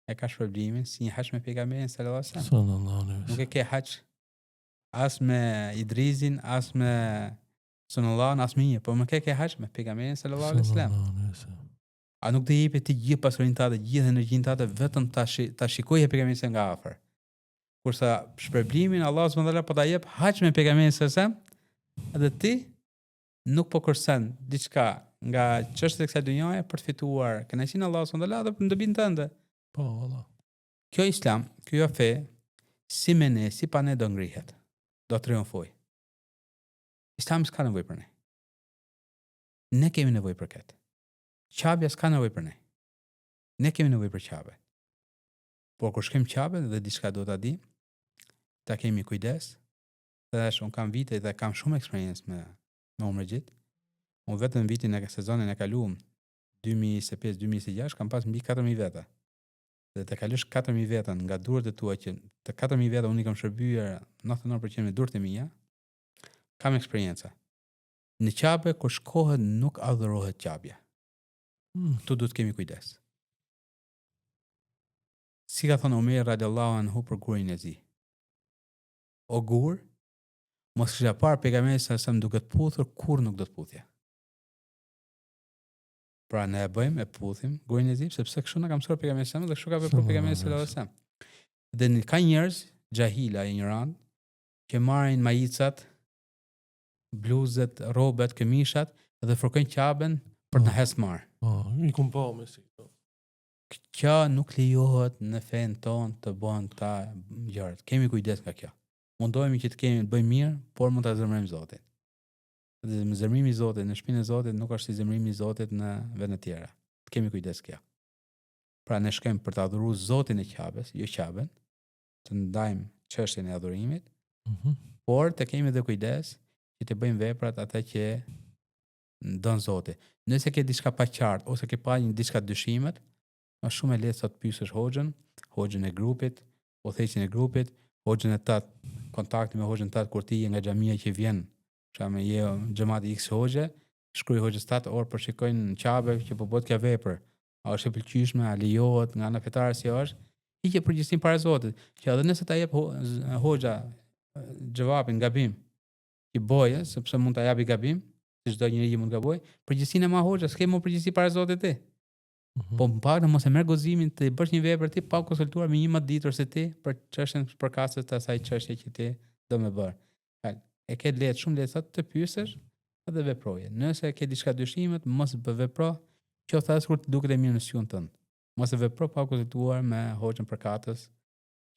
e ka shpërblimin si një hax me pejgamberin sallallahu alaihi wasallam. Nuk e ke hax as me Idrizin, as me Sunullah, as me një, por më ke hax me pejgamberin sallallahu alaihi wasallam. A nuk të jepi ti gjithë pasurinë tate, gjithë energjinë tate vetëm ta shikoje pejgamberin se nga afër. Kurse shpërblimin Allah subhanahu wa taala po ta jep hax me pejgamberin sallallahu alaihi wasallam, edhe ti nuk po kërcen diçka nga çështjet e kësaj dhunjaje për të fituar kënaqësinë Allah subhanahu wa taala dhe për ndëbinë tënde. Po, valla. Kjo Islam, kjo fe, si me ne, si pa ne do ngrihet, do triumfoj. Islami s'ka nevojë për ne. Ne kemi nevojë për këtë. Qabja s'ka nevojë për ne. Ne kemi nevojë për qabe. Por kur shkem qabe dhe diçka do ta di, ta kemi kujdes. Dhe unë kam vite dhe kam shumë eksperiencë me umrëgjit. Unë vetëm vitin e sezonin e kaluam 2025-2026 kam pas mbi 4.000 veta. Dhe të kalosh 4.000 veta nga durët e tua që të 4.000 veta unë i kam shërbyer 99% me durët e mia, kam eksperjenca. Në qabe kur shkohet nuk adhurohet qabja. Këtu duhet kemi kujdes. Si ka thënë Omer radiallahu anhu për gurin e zi. O gur, mos kisha parë pejgamberin sallallahu alajhi wasallam duke të puthur, kur nuk do të puthja. Pra ne e bëjmë, e puthim gurin e zi, sepse kështu na ka mësuar pejgamberi sallallahu alajhi wasallam dhe kështu ka vepruar pejgamberi sallallahu alajhi wasallam. Dhe ka njerëz xahila, ignorant, që marrin majicat, bluzet, robet, këmishat dhe fërkojnë qaben për të hesmar. I kum pa me si. Kjo nuk lejohet në fen ton të bëhen ta gjërat. Kemi kujdes nga kjo. Mundohemi që të kemi të bëjmë mirë, por mund ta zemrojmë Zotin. Dhe zemrimi i Zotit në shtëpinë e Zotit nuk është si zemrimi i Zotit në vende të tjera. Të kemi kujdes kjo. Pra ne shkojmë për të adhuruar Zotin e Qabes, jo Qaben, të ndajmë çështjen e adhurimit, por të kemi edhe kujdes që të bëjmë veprat ata që don Zoti. Nëse ke diçka pa qartë ose ke pa një diçka dyshimet, është shumë e lehtë sa të pyesësh hoxhën e grupit, udhëheqin e grupit, hoxhën e tat, kontakti me hoxhën tat kur ti je nga xhamia që vjen, pra me je xhamati X hoxhe, shkruaj hoxhës tat orë për shikojnë në qabe që po bëhet kjo vepër. A është e pëlqyeshme, a lejohet nga ana fetare si është? Hiqe përgjegjësinë para Zotit, që edhe nëse ta jep hoxha xhavapin gabim, i boje, sepse mund ta japi gabim, si çdo njeri që mund gaboj, përgjegjësinë ma hoxha, s'ke më përgjegjësi para Zotit ti. Po më pak në mos e merr gozimin të bësh një vepër ti pa konsultuar me një më ditur se ti për çështjen përkatëse të asaj çështje që ti do më bër. E ke lehtë, shumë lehtë të pyesësh edhe veproje. Nëse ke diçka dyshimet, mos vepro, qoftë as kur të duket e mirë në syun tënd. Mos e vepro pa konsultuar me hoxhën përkatës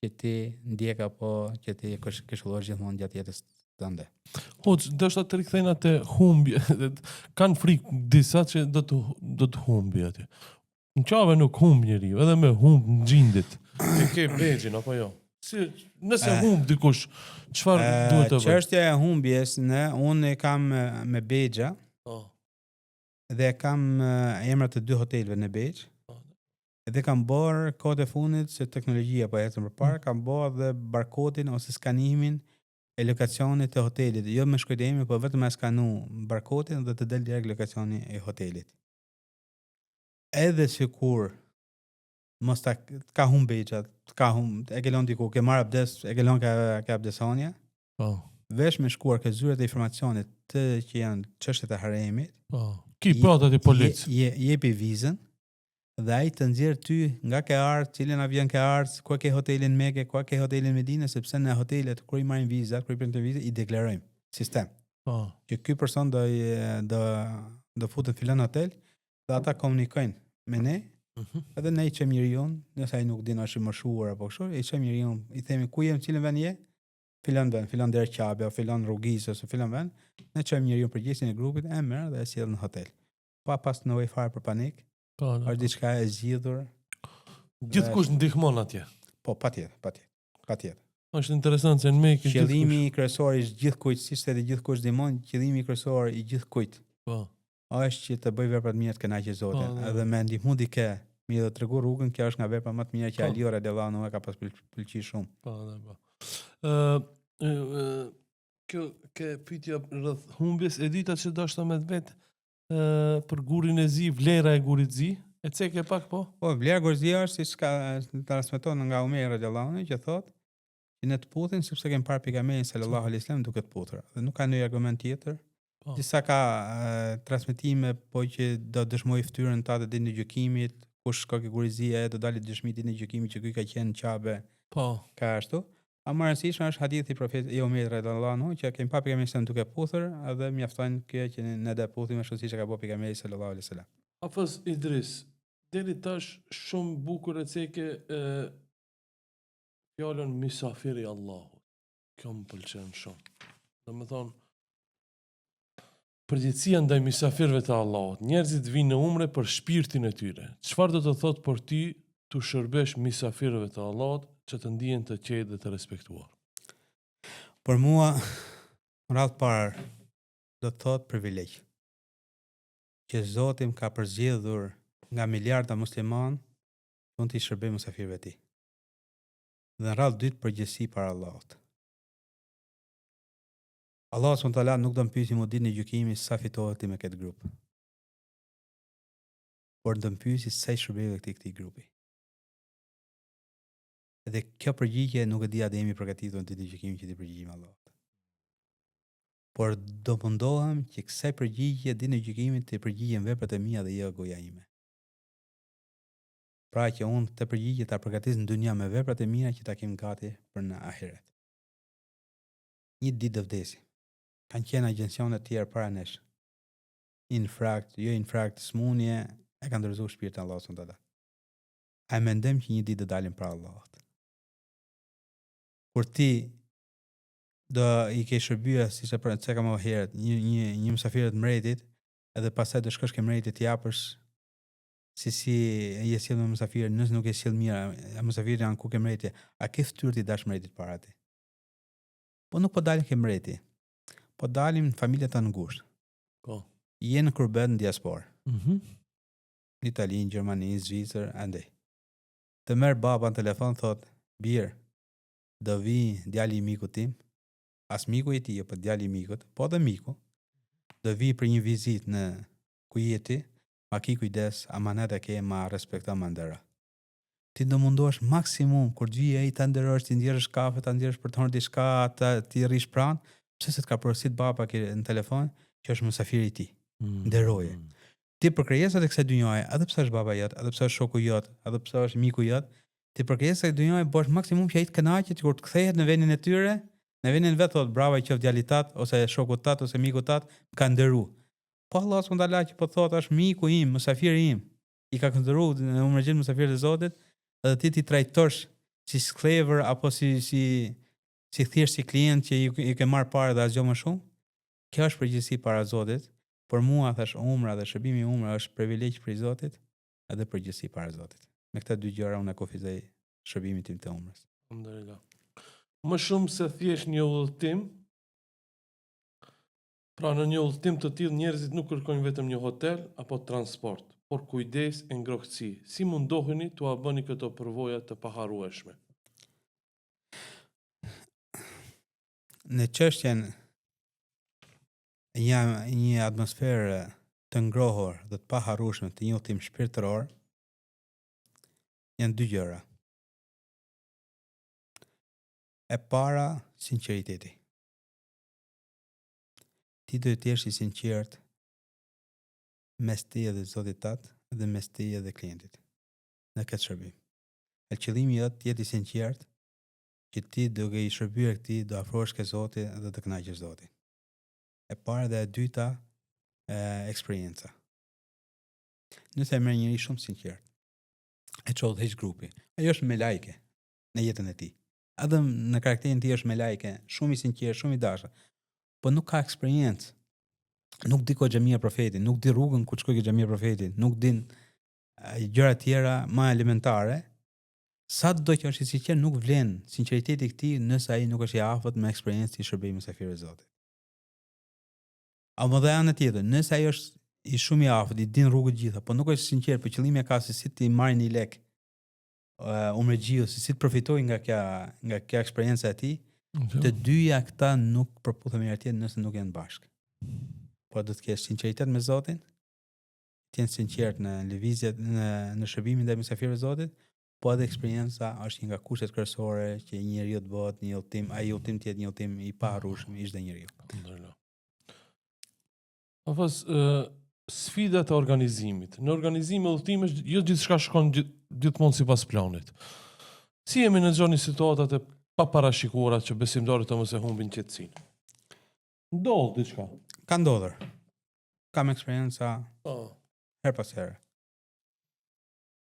që ti ndjek apo që ti këshillosh gjithmonë gjatë jetës tënde. Hoxh, ndoshta të rikthejnë atë humbje, kanë frikë disa që do të humbi atje. Në qabe nuk humb njeriu, edhe me humb në gjindit. E ke bexhin apo jo? Si nëse humb dikush, çfarë duhet të bëj? Çështja e humbjes unë e kam me bexha. Dhe kam emrat e 2 hotelëve në Bexh. Dhe kam bërë kohët e fundit se teknologjia po ecën përpara, kam bërë dhe barkodin ose skanimin e lokacionit të hotelit, jo me shkruajtje, por vetëm me skanu barkodin dhe të del direkt lokacioni i hotelit. Edhe sikur mos ka humb bexhat, e kelon diku, ke marr abdes, e kelon ka abdesonja. Vesh me shkuar ke zyrat e informacionit të që janë çështjet e haremit. Ki pratat e polic. Jepi vizën dhe ai të nxjerr ty nga ke ardh, cilën avion ke ardh, ku ke hotelin Mekë, ku ke hotelin Medinë, sepse në hotelet kur i marrin vizat, kur i printën vizat, i deklarojmë sistem. Që ky person do futen filan hotel dhe ata komunikojnë me ne Edhe ne I çojmë njeriu, nëse ai nuk din është I moshuar apo kështu, I çojmë njeriu, I themi ku je, në cilën vend je? Filan vend, filan der qabe, filan rrugis ose filan vend. Ne çojmë njeriu përgjithësin e grupit, e merr dhe e sjell në hotel. Pa pas nevojë fare për panik. Është diçka e zgjidhur. Gjithkush ndihmon atje. Po, patjetër. Është interesant se në Mekë qëllimi kryesor I gjithkujt, siç edhe gjithkush ndihmon, qëllimi kryesor I gjithkujt. Po. Është që të bëj vepra të mira të kënaqë Zotin, edhe me ndihmu dikë, mi do tregu rrugën, kjo është nga vepra më të mira që Aliu radiallahu anhu e ka pas pëlqyer shumë. Po. Kjo ke pyetja rreth humbjes e dyta që dashta me vet për gurin e zi, vlera e gurit zi, e ceke pak po? Po, vlera e gurit zi është siç ka transmeton nga Umer radiallahu anhu që thotë që ne të putin sepse kemi parë pejgamberin sallallahu alaihi wasallam duke të putur. Dhe nuk ka ndonjë argument tjetër. Disa ka transmetime po që do dëshmoj fytyrën ta të ditën e gjykimit, kush ka ke gurizia do dalë dëshmi ditën e gjykimit që ky ka qenë qabe. Po. Ka ashtu. A më rëndësishme është hadithi I profetit Omer radhiyallahu anhu që kemi pa pejgamberin sallallahu duke puthur, edhe mjafton kjo që ne do puthim ashtu siç e ka bëu pejgamberi sallallahu alaihi wasallam. Hafiz Idris, deri tash shumë bukur e ceke fjalën misafiri I Allahut. Kjo më pëlqen shumë. Domethënë përgjegjësia ndaj misafirëve të Allahut. Njerëzit vinë në umre për shpirtin e tyre. Çfarë do të thotë për ty të shërbesh misafirëve të Allahut që të ndihen të qetë dhe të respektuar? Për mua, radhë parë, do të thotë privilegj. Që Zoti më ka përzgjedhur nga miliarda musliman, mund t'i shërbej mysafirëve të tij. Dhe në radhë dytë përgjegjësi para Allahut. Allah s.w.t. nuk do më pyesi më ditën e gjykimit sa fitohet ti me këtë grup. Por do më pyesi sa I shërbeve këtij grupi. Dhe kjo përgjigje nuk e di a do jemi përgatitur në ditën e gjykimit që ti përgjigjemi Allahut. Por do mundohem që kësaj përgjigje ditën e gjykimit të përgjigjem veprat e mia dhe jo goja ime. Pra që unë të përgjigje ta përgatis në dunja me veprat e mia që ta kem gati për në ahiret. Një ditë do vdesi. Kanë qenë agjencione të tjera para nesh. Infrakt, jo infrakt, smundje, e kanë ndërzuar shpirtin Allahu subhanahu wa taala. A mendojmë që një ditë do dalim para Allahut. Kur ti do I ke shërbyer siç e pra çka më herët, një mysafir të mretit, edhe pastaj do shkosh ke mretit të japësh si je sjell me mysafir, nëse nuk e sjell mirë, mysafiri janë ku ke mreti, a ke fytyrë ti dash mretit para ti? Po nuk po dalim ke mreti. Po dalim në familje të ngushtë. Po. Jenë kurbet në diasporë. Në Itali, në Gjermani, në Zvicër, andej. Të merr baba në telefon, thot, birë, do vi djali I mikut tim, as miku I tij, po djali I mikut, po dhe miku, do vi për një vizit në ku jeti, ma ki kujdes, amanet e ke, ma respekta, ma ndera. Ti do mundosh maksimum, kur të vijë ai ta nderosh, ti ndjerësh kafe, ta ndjerësh për të hënë diçka, ti rrish pranë, pse se të ka porosit baba në telefon, që është mysafiri I tij. Nderoje. Ti për krijesat e kësaj dynjaje, edhe pse është baba jot, edhe pse është shoku jot, edhe pse është miku jot, ti për krijesat e dynjaje bësh maksimum që ai të kënaqet kur të kthehet në vendin e tyre, në vendin vet thot bravo I qof djalit tat ose shokut tat ose mikut tat, më ka nderu. Po Allah subhanallahu që po thot është miku im, mysafiri im, I ka nderuar në umërgjit mysafirët e Zotit, edhe ti trajtosh si sklever apo si thjesht si klient që I ke marr parë dhe asgjë më shumë. Kjo është përgjegjësi para Zotit. Për mua thash umra dhe shërbimi I umra është privilegj për Zotit edhe përgjegjësi para Zotit. Me këta dy gjëra unë kufizoj shërbimin tim të umrës. Alhamdulillah. Më shumë se thjesht një udhëtim. Pra në një udhëtim të tillë njerëzit nuk kërkojnë vetëm një hotel apo transport, por kujdes e ngrohtësi. Si mundoheni t'ua bëni këto përvoja të paharrueshme? Në çështjen një atmosferë të ngrohur dhe të paharrueshme të një udhëtim shpirtëror janë dy gjëra. E para, sinqeriteti. Ti do të jesh I sinqert mes teje dhe Zotit tat dhe mes teje dhe klientit në këtë shërbim. E qëllimi jot të jetë I sinqert që ti duke I shërbyer këtij do afrohesh ke Zoti dhe të kënaqesh Zotin. E para dhe e dyta, eksperienca. Nëse merr njëri shumë sinqert, e çon hiç grupi. Ajo është me lajke në jetën e tij. Edhe në karakterin e tij është me lajke, shumë i sinqert, shumë i dashur, po nuk ka eksperiencë. Nuk di ku xhamia profetit, nuk di rrugën ku shkoi xhamia profetit, nuk din gjëra tjera më elementare. Sa do që është i sinqert, nuk vlen sinqeriteti i këtij nëse ai nuk është i afërt me eksperiencë i shërbimit mysafirëve të Zotit. A më dhe anë tjetër, nëse ai është i shumë i afërt, i din rrugët gjitha, po nuk është sinqert, për qëllimi ka se si ti marrë një lek umregjiu, si të përfitoj nga kjo eksperjenca e tij, të dyja këta nuk përputhen me njëri tjetrin nëse nuk janë bashkë. Po do të kesh sinqeritet me Zotin, të jenë sinqert në lëvizjet, në shërbimin ndaj mysafirëve të Zotit, po edhe eksperienca është një nga kushtet kryesore që një njeriu të bëhet një udhtim, ai udhtim të jetë një udhtim i paharrueshëm i çdo njeriu. Afas, sfidat e organizimit. Në organizim e udhëtimesh, jo gjithçka shkon gjithmonë sipas planit. Si e menaxhoni situatat e paparashikuara që besimtarët të mos e humbin qetësinë? Ndodh diçka. Ka ndodhur. Kam eksperienca her pas here.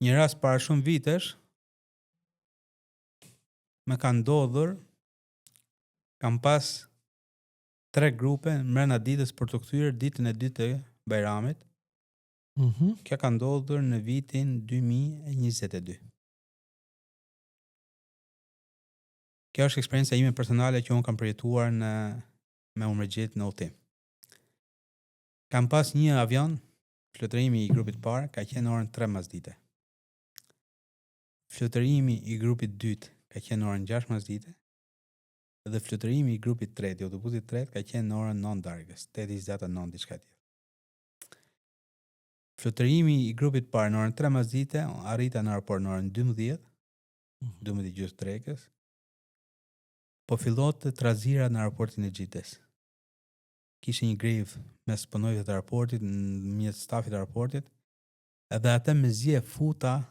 Një rast para shumë vitesh më ka ndodhur, kam pas 3 grupe mbrenda ditës për të kthyer ditën e dytë të Bajramit. Kjo ka ndodhur në vitin 2022. Kjo është eksperienca ime personale që unë kam përjetuar me umregjit në udhtim. Kam pas një avion, flotërimi i grupit parë ka qenë orën 3 mesdite. Flotërimi i grupit dytë ka qenë orën 6 mesdite. Dhe flotërimi i grupit tretë, i autobusit tretë, ka qenë në orën 9 darkës, 8:29 diçka tjetër. Flotërimi i grupit parë në orën 3 mesdite arrita në aeroport në orën 12:30 drekës. Po fillonte trazira në aeroportin e Xhides. Kishte një grevë mes punojëve të aeroportit, mes stafit të aeroportit, edhe atë me zje futa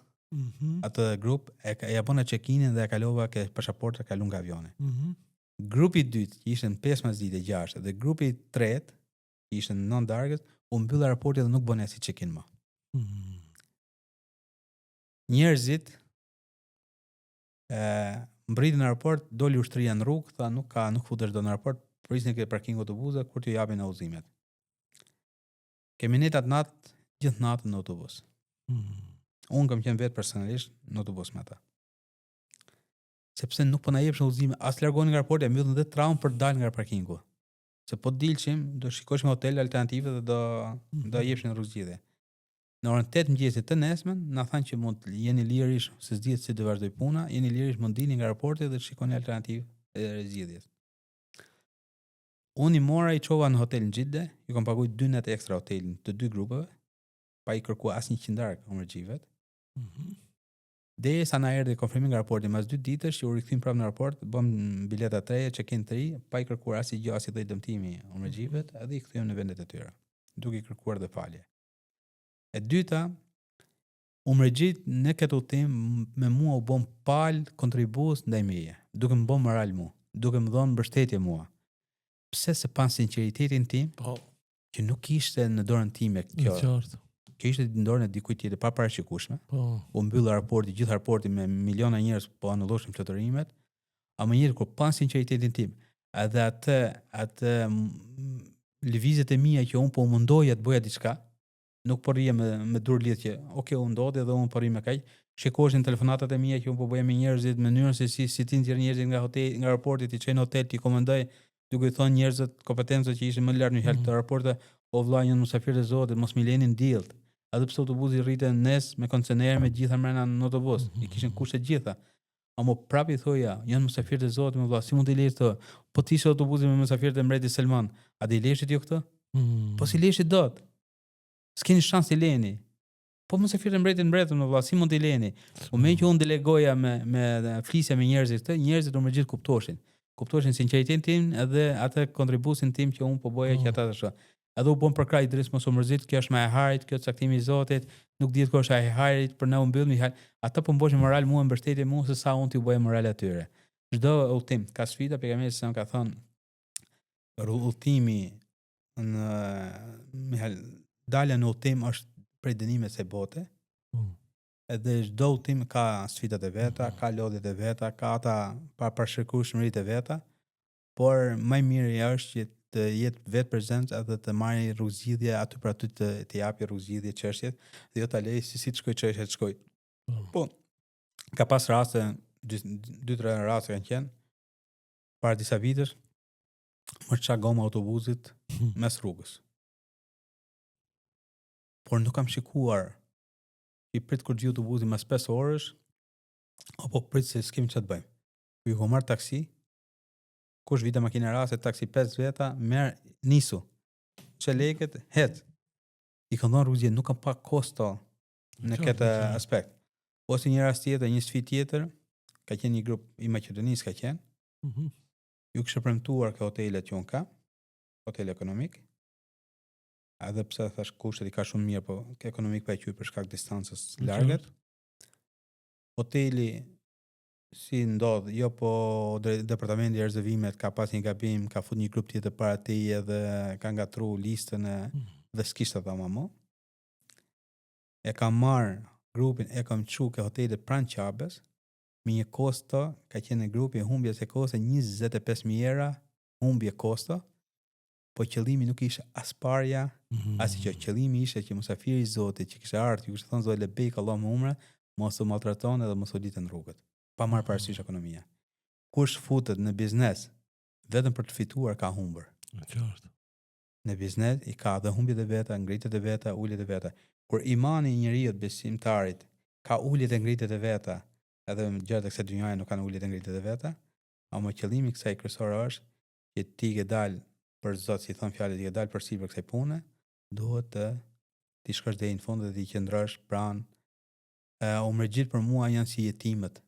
atë grup, ja bëna check-in-in dhe ja kalova ke pasaportën kalon nga avioni. Grupi i dytë, që ishte në 5 mesdite 6, dhe grupi i tretë, që ishte në 9 darkës, u mbyll aeroporti dhe nuk bën as check-in më. Njerëzit mbritën në aeroport, doli ushtria në rrugë, tha nuk futesh do në aeroport, prisni ke parkingu autobuseve kur t'ju japin udhëzimet. Kemi netat natë, gjithë natën në autobus. Unë kam qenë vetë personalisht në autobus me ata. Sepse nuk po na jepshin udhëzime, as largoni nga aeroporti, mbyllën dhe traum për të dalë nga parkingu. Se po dilshim, do shikoshim hotel alternative dhe do jepshin rrugëzgjidhje. Në orën 8 mëngjesit të nesmen, na thanë që mund jeni lirish, se s'dihet si do vazhdoj puna, jeni lirish mund dilni nga aeroporti dhe shikoni alternativë e rrugëzgjidhjes. Unë i mora i çova në hotel në Xhide, ju kam paguajtur 2 natë ekstra hotelin të 2 grupeve, pa i kërkuar asnjë qindark umregjivet. Derisa na erdhi konfirmimi nga aeroporti mas 2 ditësh që u rikthym prapë në aeroport, bëm bileta të reja, check-in të ri, pa i kërkuar asnjë gjë, asnjë dëmtimi umregjivet, edhe i kthyem në vendet e tyre, duke i kërkuar dhe falje. E dyta, umregjit në këtë udhtim me mua u bën pal kontribues ndaj meje, duke më bën moral mua, duke më dhënë mbështetje mua. Pse se pa sinqeritetin tim, që nuk ishte në dorën time kjo. Kjo ishte në dorën e dikujt tjetër pa parashikueshme. U mbyll aeroporti, gjithë aeroporti me miliona njerëz po anulloshin flotërimet. A më njëherë kur pa sinqeritetin tim, edhe atë lëvizjet e mia që un po mundoja të bëja diçka, nuk po rrija me dur lidh që okay, u ndodhi dhe un po rri me kaq. Shikoshin telefonatat e mia që un po bëja me njerëzit, mënyrën se si ti nxjerr njerëzit nga hoteli, nga aeroporti, ti çojnë në hotel, ti komandoj, duke i thonë njerëzit kompetentët që ishin më lart në halë të aeroportit, o vëlla, janë mysafirë të Zotit, mos mi leni ndillt. Edhe pse autobusi rriten nes me koncener me gjitha mrena në autobus, i kishin kushte gjitha. Amo prapë i thoja, janë mysafirë të Zotit, më vëlla, si mund të lesh të? Po ti ishe autobusi me mysafirët e mbretit Selman, a do i leshit ju këtë? Po si leshit dot? S'keni shans të leni. Po mysafirët e mbretit më vëlla, si mund të leni? Po me që unë delegoja me flisja me njerëzit këtë, njerëzit më gjithë kuptoshin sinqeritetin tim edhe atë kontribusin tim që unë po bëja që ata të shoh. Edhe u bën për kraj drejt mos u mërzit, kjo është më e harit, kjo caktimi i Zotit, nuk dihet ku është ai harit për na u mbyll mi hal. Ata po mboshin moral mua, mbështetje mua se sa unë t'i bëj moral atyre. Çdo udhtim ka sfida, pejgamberi sa ka thënë udhëtimi në dalja në udhtim është prej dënimeve së bote. edhe çdo udhtim ka sfidat e veta, ka lodhjet e veta, ka ata parashikueshmëritë e veta, por më i miri është që të jetë vetë prezencë edhe të marrë rrugëzgjidhje aty për aty të japi rrugëzgjidhje çështjet dhe jo ta lej si të shkoj çështja të shkoj. Po, ka pas raste, 2-3 raste kanë qenë para disa vitesh, më qa goma autobusit mes rrugës. Por nuk kam shikuar i prit kur gjithë autobusi mas 5 orësh, apo prit se s'kemi që të bëjmë. Ju ko marrë taksi, kush vite makina rase, taksi 5 veta, merë nisu. Që leket, het. I këndon rrugje, nuk kam pa kosto në këtë aspekt. Ose një rast tjetër, një sfidë tjetër, ka qenë një grup i Maqedonisë ka qenë, ju kështë premtuar ke hotelet që unë ka, hotel ekonomik, edhe pse thash kushtet i ka shumë mirë, po ke ekonomik pa e qyj për shkak distancës largët. Hoteli si ndodh, jo po departamenti i rezervimet ka pas një gabim, ka fut një grup tjetër para tij edhe ka ngatru listën dhe s'kishte dhama më. E kam marr grupin, e kam çu ke hotelet pranë Qabes, me një kosto, ka qenë grupi humbjes e kosto 25.000 euro, humbje kosto, po qëllimi nuk ishte as parja, as që qëllimi ishte që musafiri i Zotit që kishte ardhur, ju kishte thënë Zoti lebejk Allah më umre, mos u maltraton edhe mos u lidhen rrugët, pa marrë parasysh ekonomia. Kush futet në biznes vetëm për të fituar ka humbur. Qartë. Në biznes i ka dhe humbjet e veta, ngritjet e veta, uljet e veta. Kur imani i njeriu besimtarit ka uljet e ngritjet e veta, edhe gjatë kësaj dynjaje nuk kanë uljet e ngritjet e veta, ama qëllimi i kësaj kryesore është që ti ke dalë për Zot, si thon fjalët, ti ke dalë për sipër kësaj pune, duhet të ti shkosh deri në fund dhe ti qëndrosh pranë. Umërgjit për mua janë si jetimët.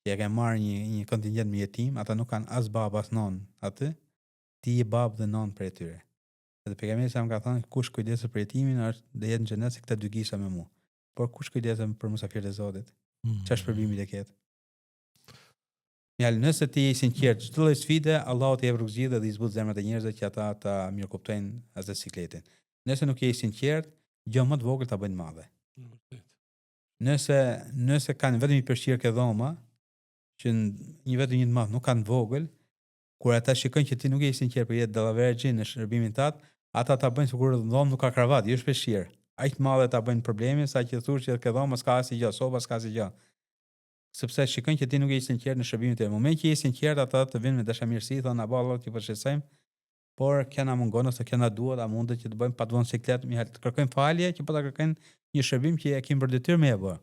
Që e ke marrë një kontingjent me jetim, ata nuk kanë as bab as non aty, ti je bab dhe non për e tyre. Edhe pejgamberi sa më ka thënë, kush kujdeset për jetimin është dhe jetë në xhenet si këta dy gishta me mua. Por kush kujdeset për musafirët e Zotit? Çfarë shpërbimi do ketë? Mjalë, nëse ti je i sinqert, çdo lloj sfide, Allahu t'i jep rrugëzgjidhje dhe i zbut zemrat e njerëzve që ata ta mirëkuptojnë as sikletin. Nëse nuk je i sinqert, gjë më të vogël ta bëjnë madhe. Nëse kanë vetëm i përshirë ke dhoma, që një vetëm një të madh nuk kanë vogël, kur ata shikojnë që ti nuk je i sinqert për jetë dallaverxhi në shërbimin tat, ata ta bëjnë sikur dhomë nuk ka kravat, jo shpeshherë. Aq të madhe ta bëjnë probleme sa që thosh që ke dhoma s'ka asnjë gjë, soba s'ka asnjë gjë. Sepse shikojnë që ti nuk je i sinqert në shërbimin tënd. Në moment që je i sinqert, ata të vinë me dashamirësi, thonë apo Allah ti përshësojmë, por kjo na mungon ose kjo na duhet, a mundet që të bëjmë pa të vënë siklet, të kërkojmë falje që po ta kërkojnë një shërbim që e kemi për detyrë me e bë.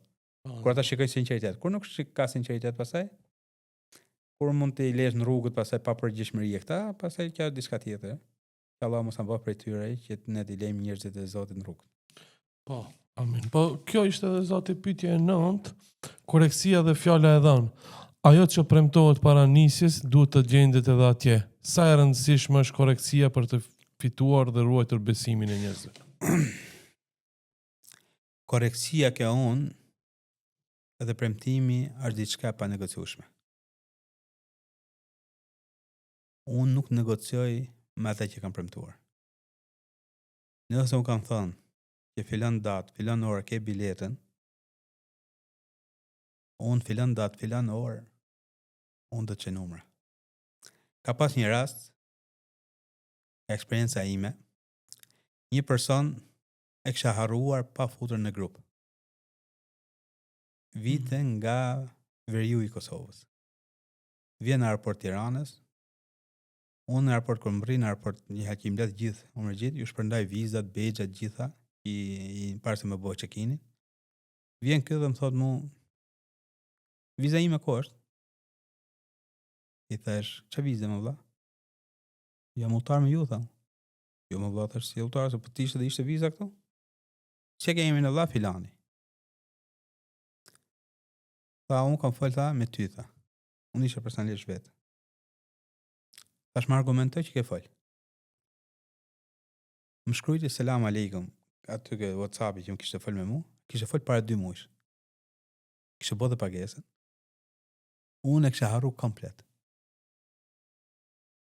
Kur ata shikojnë sinqeritet, kur nuk ka sinqeritet pastaj, kur mund të i lesh në rrugët pastaj pa përgjegjësi këta, pastaj kjo është diçka tjetër. Që Allah mos na bëj prej tyre që ne t'i lejmë njerëzit e Zotit në rrugë. Po, amin. Po, kjo ishte edhe Zoti pyetja e 9, koreksia dhe fjala e dhënë. Ajo që premtohet para nisjes duhet të gjendet edhe atje. Sa e rëndësishme është koreksia për të fituar dhe ruajtur besimin e njerëzve? Koreksia ke unë edhe premtimi është diçka pa negociueshme. Unë nuk negocioj me ata që kam premtuar. Nëse unë kam thënë që filan datë, filan orë ke biletën, unë filan datë, filan orë, unë do të çoj numra. Ka pas një rast, eksperienca ime, një person e kisha harruar pa futur në grup. Vite nga veriu i Kosovës. Vjen në aeroport Tiranës, unë në aeroport kur mbri në aeroport një herë që i mbledh gjithë umërgjit, ju shpërndaj vizat, bexhat gjitha, i parë se më bëj check-in. Vjen këtu dhe më thot mu, viza ime ku është? I thash, ç'a vize më vlla? Jam udhëtar me ju, tha. Jo më vlla, thash, si udhëtar, se po ti ishte viza këtu? Çe kemi në vlla filani? Tha, unë kam folë, tha, me ty, tha. Unë isha personalisht vetë. Thash, më argumentoj që ke folë. Më shkrujti selam aleikum, aty ke WhatsApp-i që më kishte folë me mu, kishte folë para 2 muajsh. Kishte bërë dhe pagesën. Unë e kisha harru komplet.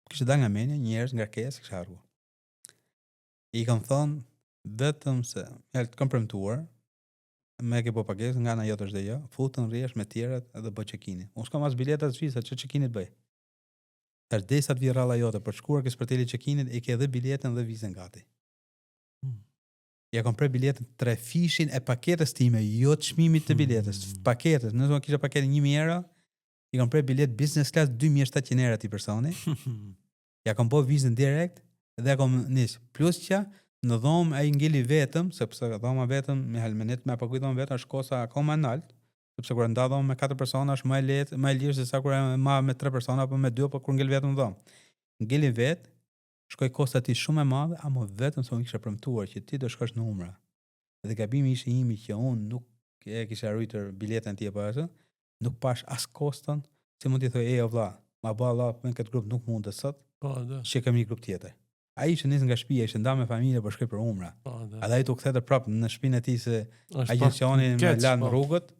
Kishte dalë nga menja, njerëz nga kërkesë kisha harru. I kam thonë vetëm se, të kam premtuar, me ke po pagesë nga ana jote është dhe jo, futën rriesh me tjerët edhe bë check-in. Unë s'kam as biletat të vizat, që check-init bëj. Tash desa të vi rralla jote për shkuar ke sporteli check-init e ke edhe biletën dhe vizën gati. Ja kom pre biletën 3 fishin e paketës time, jo të çmimit të biletës, paketës. Nëse unë kisha paketë 1000 euro, i kom pre bilet business class 2700 euro ti personi. Ja kom po vizën direkt dhe ja kom nis. Plus që në dhomë ai ngeli vetëm, sepse dhoma vetëm me halmenet me paguaj dhoma vetëm është kosa akoma e lartë, sepse kur nda dhomë me 4 persona është më e lehtë, më e lirë se sa kur ma me 3 persona apo me 2 apo kur ngel vetëm dhomë. Ngeli vetë shkoj kosta ti shumë e madhe, ama vetëm se unë kisha premtuar që ti do shkosh në umra. Dhe gabimi ishte imi që unë nuk e kisha ruajtur biletën ti apo ashtu, nuk pash as kostën, se mund t'i thoj o vlla, ma bë Allah me këtë grup nuk mund të sot. Po, da. Që kemi një grup tjetër. Ai ishte nis nga shtëpia, ishte nda me familje për shkoj për umra. Po, da. Edhe ai tu kthetë prapë në shtëpinë e tij se Është agjencioni pak me keq, lan po. rrugët.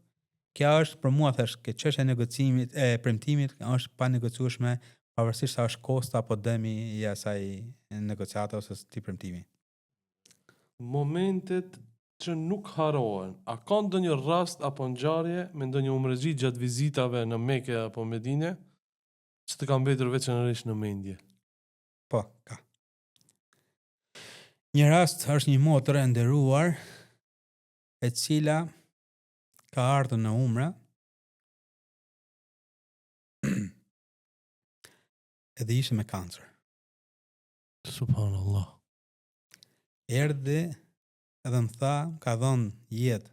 Kjo është për mua thash, që çështja e negocimit, e premtimit është pa negociueshme, pavarësisht sa është kosta apo dëmi i asaj negociata ose ti premtimi. Momentet që nuk harohen. A ka ndonjë rast apo ngjarje me ndonjë umrëzi gjatë vizitave në Mekë apo Medinë që të ka mbetur veçanërisht në mendje? Po, ka. Një rast është një motër e nderuar e cila ka ardhur në umra edhe ishte me kancer. Subhanallah. Erdhi edhe më tha, ka dhënë jetë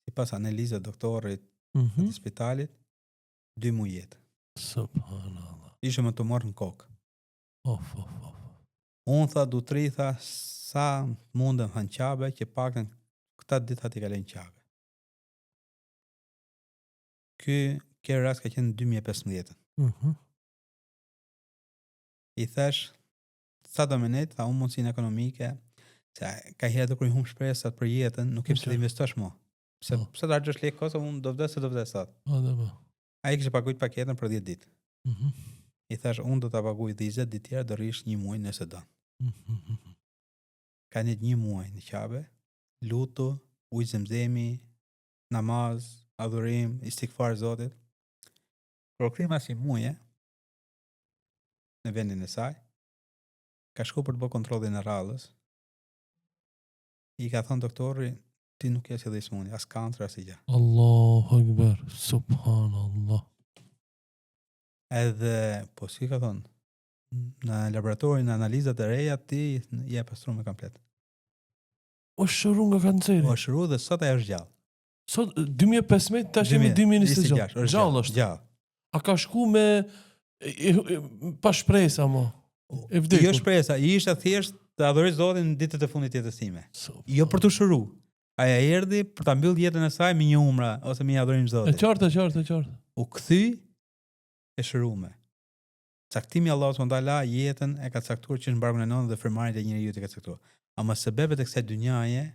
sipas analizës doktorit të spitalit 2 muaj jetë. Subhanallah. Ishte me tumor në kokë. Of. Unë tha du tri, tha sa mundem hanë qabe që paktën këta ditë t'i kalojnë qabe. Ky rast ka qenë në 2015. I thash sa do menet, tha unë mundësinë ekonomike, se ka herë të kur i humb shpresat për jetën, nuk ke pse të investosh më. Pse të harxhosh lekë kosa, unë do vdes sot. Po, da. Ai kishte paguajt paketën për 10 ditë. I thash unë do ta paguaj 20 ditë tjera, do rrish 1 muaj nëse do. Ka një 1 muaj në qabe, lutu, ujë zemzemi, namaz, adhurim, istikfar Zotit. Por krima si muaj, në vendin e saj, ka shku për të bërë kontrollin e rrallës. I ka thënë doktori, ti nuk je si dhe smuni, as kancer, as i gjë. Allahu Akbar. Subhanallah. Edhe, po si ka thënë, në laboratorin në analizat e reja, ti je pastruar me komplet. O shëru nga kanceri. O shëru dhe sot ajo është gjallë. Sot 2015 tash jemi 2026. Gjallë është. Gjallë. A ka shku me pa shpresa mo? E vdekur. Jo shpresa, i ishte thjesht të adhuroj Zotin në ditët e fundit të jetës time. Jo për të shëru. Aja erdhi për ta mbyll jetën e saj me një umra ose me një adhurim E Zotit. qartë. U kthy e shërume. Caktimi i Allahut subhanallahu jetën e ka caktuar që në barkun e nëntë dhe frymëmarrjen e njeriu e ka caktuar. Ama sebebet e kësaj dynjaje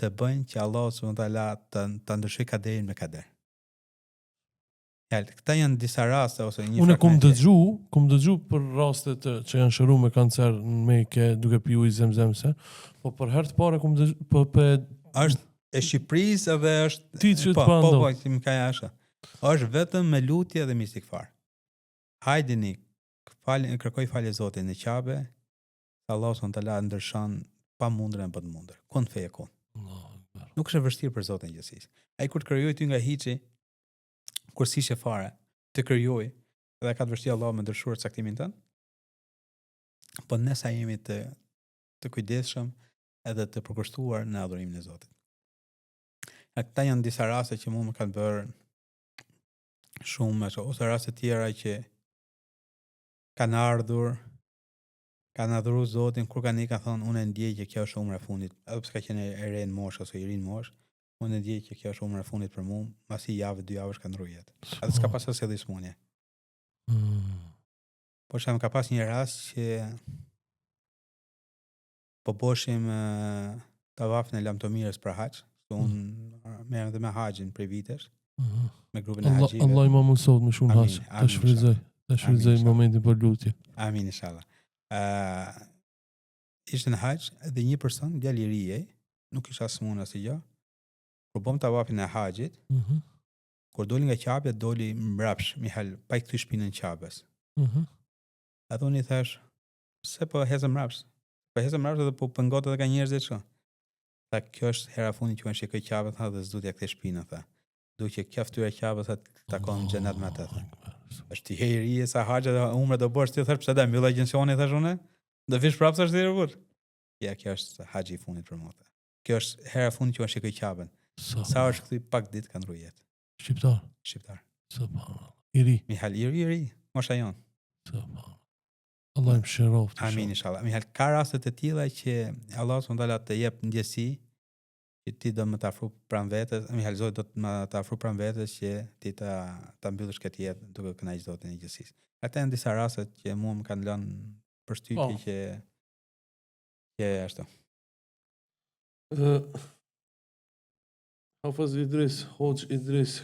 të bëjnë që Allahu subhanallahu ta ndryshojë kaderin me kader. Këta janë disa raste ose një Unë kom dëgju për rastet që janë shëru me kancer në Mekë duke pi ujë zemzem se, po për herë të parë kom dëgju është e Shqipërisë edhe është ti që të pando. Po, si më ka jasha. Është vetëm me lutje dhe me istikfar. Hajdini, kërkoj falje Zotit në qabe, Allahu subhanallahu ndryshon pa mundrën e bët mundër. Kun feje kun. Nuk është e vështirë për Zotin gjithësisë. Ai kur të krijoi ty nga hiçi, kur si she fare, të krijoi dhe ka të vështirë Allahu me ndryshuar caktimin tënd. Po ne sa jemi të kujdesshëm edhe të përkushtuar në adhurimin e Zotit. Këta janë disa raste që mund më kanë bërë shumë, ose raste tjera që kanë ardhur, kanë adhuruar Zotin, kur kanë ka thonë unë e ndjej që kjo është umra e fundit, edhe pse ka qenë e re në moshë ose i ri në moshë, unë e ndjej që kjo është umra e fundit për mua, mbasi javë 2 javësh kanë ndruar jetë. Edhe s'ka pasur se dhismunje. Po shem ka pas një rast që po boshim tavafin e lamtomirës për hax, unë merrem dhe me haxhin për vitesh, me grupin e haxhive. Allah i ma mësot më shumë hax. Ta shfrytëzoj momentin për lutje. Amin inshallah. Ishte në hax dhe një person djalë i ri, nuk isha smun asë gjë. Kur bëm tavafin e haxhit, Mhm. kur doli nga Qapja, doli mbrapsh, Mihal, pa i kthy shpinën Qapës. Mhm. Atë unë i thash, pse po hezëm mbrapsh? Po hezëm mbrapsh edhe po pengot edhe ka njerëzit kështu. Tha, kjo është hera fundi që unë shikoj Qapën, tha, dhe s'du t'ja kthej shpinën, tha. Duke që kjo fytyra e Qapës tha takon në xhenet me atë. Tha. Është i heri sa haxha dhe umra do bësh ti, thash pse da mbyll agjencioni, thash unë. Do vish prapë thash ti rrugë. Ja, kjo është haxhi i fundit për mua. Tha. Kjo është hera e fundit që unë shikoj Qapën. Sa është kthy pak ditë kanë ndruar jetë. Shqiptar. Shqiptar. I ri. Mihal i ri, mosha jon. Allah im shëroft. Amin inshallah. Mihal, ka raste të tilla që Allah subhanallahu të jep ndjesi që ti do më të afru pranë vetes, Mihal Zoti do të më të afru pranë vetes që ti ta mbyllësh këtë jetë duke kënaqur Zotin e gjithësisë. Ata janë disa raste që mua më kanë lënë përshtypje që ashtu. Hafez Idris, Hoxh Idris,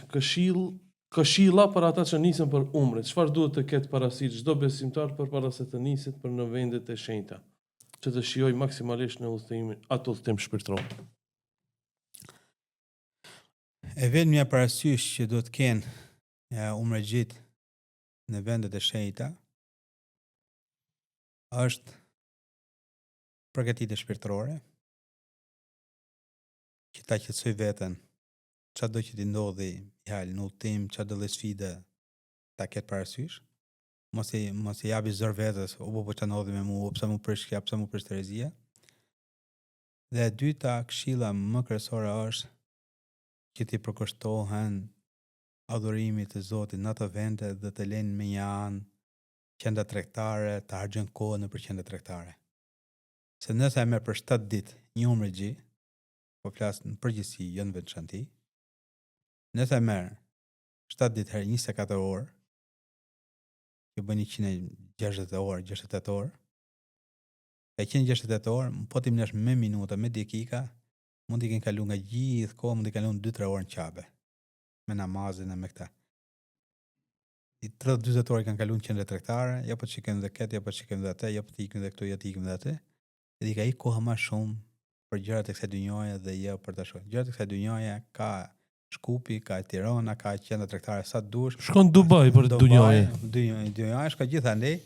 këshilla për ata që nisën për umre. Çfarë duhet të ketë parasysh çdo besimtar përpara se të niset për në vendet e shenjta, që të shijoj maksimalisht në udhëtimin atë udhëtim shpirtëror. E vetmja parasysh që do të kenë umregjit në vendet e shenjta është përgatitje shpirtërore, që ta qetësoj veten, çdo që ti ndodhi, në udhtim, çdo lloj sfide ta ketë parasysh. Mos i japi zor vetes, po ç'a ndodhi me mua, pse më prish kjo, pse më prish terezia. Dhe e dyta, këshilla më kryesore është që ti përkushtohen adhurimit të Zotit në ato vende dhe të lënë me një anë qendra tregtare, të harxhën kohën në qendra tregtare. Se nëse e merr për 7 ditë një umregji, po flas në përgjithësi, jo në veçanti. Nëse e merr 7 ditë herë 24 orë, që bën 160 orë, 68 orë. E 168 orë, po ti mlesh me minuta, me dakika, mund t'i kenë kalu nga gjithë kohë, mund t'i kalon 2-3 orë në qabe. Me namazin e me këta. I 30-40 orë kanë kalu në qendra tregtare, ja po të shikojmë dhe këtë, ja po të shikojmë dhe atë, ja po të ikim dhe këtu, ja të ikim dhe atë. Edhe i ka ikë koha më shumë për gjërat e kësaj dynjaje dhe jo për ta shohur. Gjërat e kësaj dynjaje ka Shkupi, ka Tirana, ka qendra tregtare sa dush. Shkon Dubai për dynjaje. Dynjaje shka gjithandej,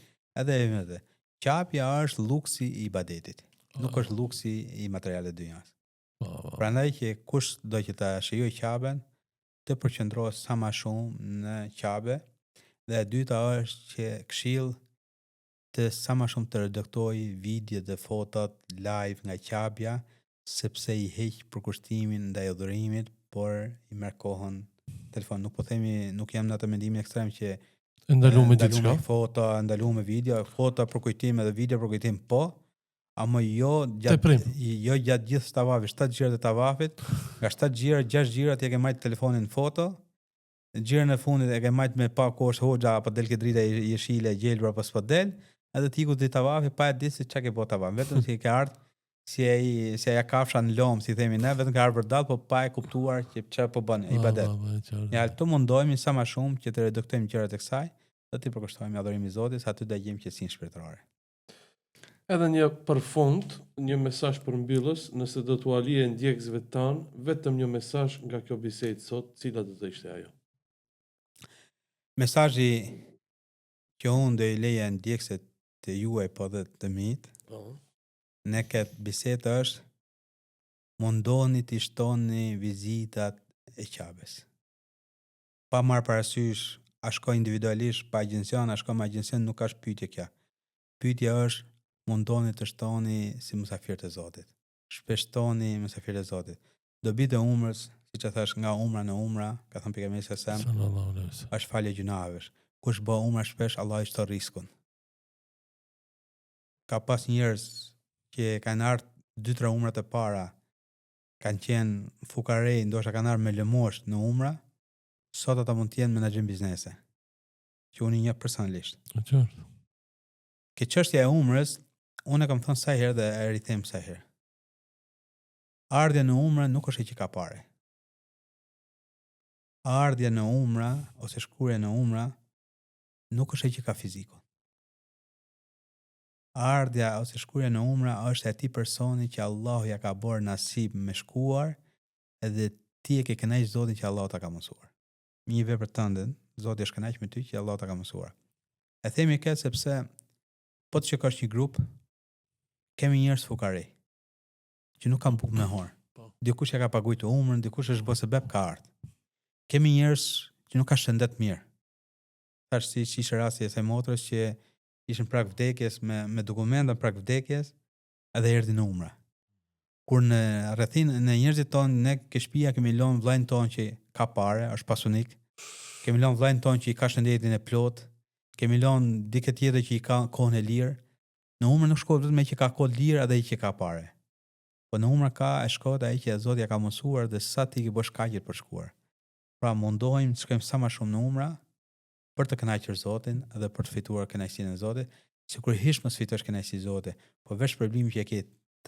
edhe qapja është luksi i ibadetit. Nuk është luksi i materialet dynjas. Prandaj që kush do që ta shijoj Qaben, të përqendrohet sa më shumë në Qabe, dhe e dyta është që këshill të sa më shumë të redaktoj video dhe fotot live nga Qabja, sepse i heq përkushtimin ndaj adhurimit, por i merr kohën telefon. Nuk po themi, nuk jam në atë mendimin ekstrem që ndalume diçka, foto, ndalume video, foto për kujtim edhe video për kujtim, po, ama jo gjatë gjithë tavafit, 7 xhirat e tavafit, nga 7 xhira, 6 xhira ti e ke marrë telefonin në foto, xhirën e fundit e ke marrë me pa kosh hoxha apo del ke drita jeshile, gjelbër apo s'po del, edhe ti ku ti tavafi pa e di se çka ke bota tavaf, vetëm si ke ardhur si aja kafsha në lomë, si themi ne, vetëm ka ardhur për dall, po pa e kuptuar që çfarë po bën ibadet. Ja, këtu mundohemi sa më shumë që të reduktojmë gjërat e kësaj, dhe të përkushtojmë adhurimin e Zotit, sa aty do gjejmë qetësinë shpirtërore. Edhe një përfund, një mesazh për mbyllës, nëse do t'u alije ndjekësve tan, vetëm një mesazh nga kjo bisedë sot, cila do të ishte ajo? Mesazhi që unë do i leja ndjekësit të juaj po dhe të mit, në këtë bisedë është mundoni të shtoni vizitat e Qabes. Pa marrë parasysh, a shko individualisht pa agjencion, a shko me agjencion, nuk është pyetje kjo. Pyetja është mundoni të shtoni si mysafir të Zotit. Shpeshtoni mysafir të Zotit. Dobit e umrës, siç e thash, nga umra në umra, ka thënë pejgamberi sallallahu alajhi wasallam, është falje gjunavesh. Kush bë umra shpesh, Allah i shton riskun. Ka pas njerëz që kanë ardhur 2-3 umrat e para, kanë qenë fukarej, ndoshta kanë ardhur me lëmosh në umra, sot ata mund të jenë menaxher biznese. Që unë i njeh personalisht. Qartë. Kjo çështja e umrës, unë e kam thënë sa herë dhe e ritem sa herë. Ardhja në umra nuk është që ka parë. Ardhja në umra ose shkurja në umra nuk është që ka fizikun. ardhja ose shkuarja në umra është e atij personi që Allahu ja ka bërë nasib me shkuar edhe ti e ke kënaq Zotin që Allahu ta ka mësuar. Me një vepër tënde, Zoti është kënaq me ty që Allahu ta ka mësuar. E themi këtë sepse po të shikosh një grup, kemi njerëz fukare që nuk kanë bukë me hor. Dikush ja ka paguajtur umrën, dikush është bërë sebeb ka ardhur. Kemi njerëz që nuk kanë shëndet mirë. Tash si ishte rasti e motrës që ishin prag vdekjes me dokumenta prag vdekjes edhe erdhi në umra. Kur në rrethin në njerëzit tonë ne ke shtëpia kemi lënë vllajën tonë që ka parë, është pasunik. Kemi lënë vllajën tonë që i ka shëndetin e plot. Kemi lënë dikë tjetër që i ka kohën e lirë. Në umër nuk shkohet vetëm ai që ka kohë lirë edhe ai që ka parë. Po në umër ka e shkohet ai që Zoti ja ka mësuar dhe sa ti ke bësh kaqet për shkuar. Pra mundohemi të shkojmë sa më shumë në umra për të kënaqur Zotin dhe për të fituar kënaqësinë e Zotit, sikur hiç mos fitosh kënaqësinë e Zotit, po veç problemi që e ke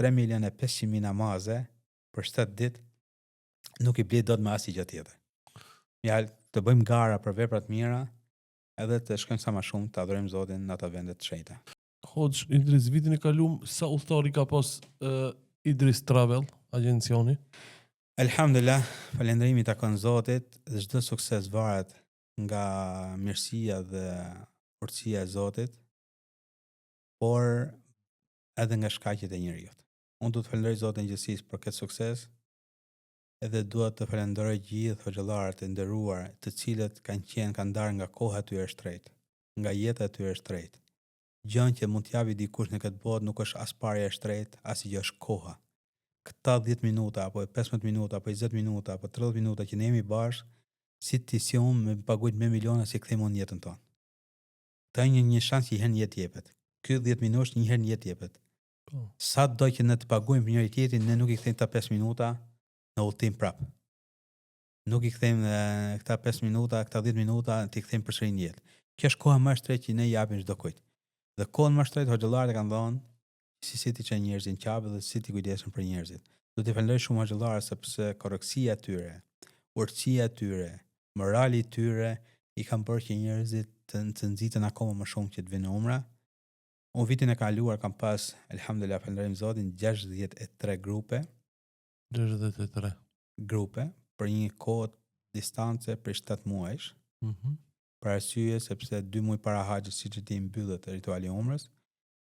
3.500.000 namaze për 7 ditë, nuk i blet dot me asnjë gjë tjetër. Ja, të bëjmë gara për vepra të mira, edhe të shkojmë sa më shumë të adhurojmë Zotin në ato vende të shenjta. Hoxh, Idris, vitin e kaluam sa udhëtori ka pas Idris Travel, agjencioni? Elhamdulillah, falënderimi takon Zotit, dhe çdo sukses varet nga mirësia dhe forcia e Zotit, por edhe nga shkaqjet e njerëzit. Unë duhet të falenderoj Zotin gjithësisë për këtë sukses, edhe duhet të falenderoj gjithë hoxhallarët e nderuar, të cilët kanë ndarë nga koha e tyre e shtrenjtë, nga jeta e tyre e shtrenjtë. Gjën që mund t'japi dikush në këtë botë nuk është as parja e shtrenjtë, as gjë është koha. Këta 10 minuta, apo 15 minuta, apo 20 minuta, apo 30 minuta që ne jemi bashkë, si ti si unë me paguajt me miliona si kthejmë në jetën tonë. Ta një shans që një herë në jetë jepet. Ky 10 minuta një herë në jetë jepet. Sa do që ne të paguajmë për njëri tjetrin, ne nuk i kthejmë ta 5 minuta në udhtim prap. Nuk i kthejmë këta 5 minuta, këta 10 minuta ti kthejmë përsëri në jetë. Kjo është koha më e shtrenjtë që ne japim çdo kujt. Dhe kohën më shtrenjtë hoxhallarët kanë dhënë si ti çon njerëzin qabe dhe si ti kujdesen për njerëzit. Do t'i falenderoj shumë hoxhallarët sepse korrektësia e tyre, urtësia e tyre, morali i tyre i kanë bërë që njerëzit të nxiten akoma më shumë që të vinë në umra. Unë vitin e kaluar kam pas, elhamdulillah, falenderojmë Zotin, 63 grupe. 63 grupe për një kohë distance për 7 muajsh. Për arsye sepse 2 muaj para haxhit siç e di mbyllet rituali i umrës.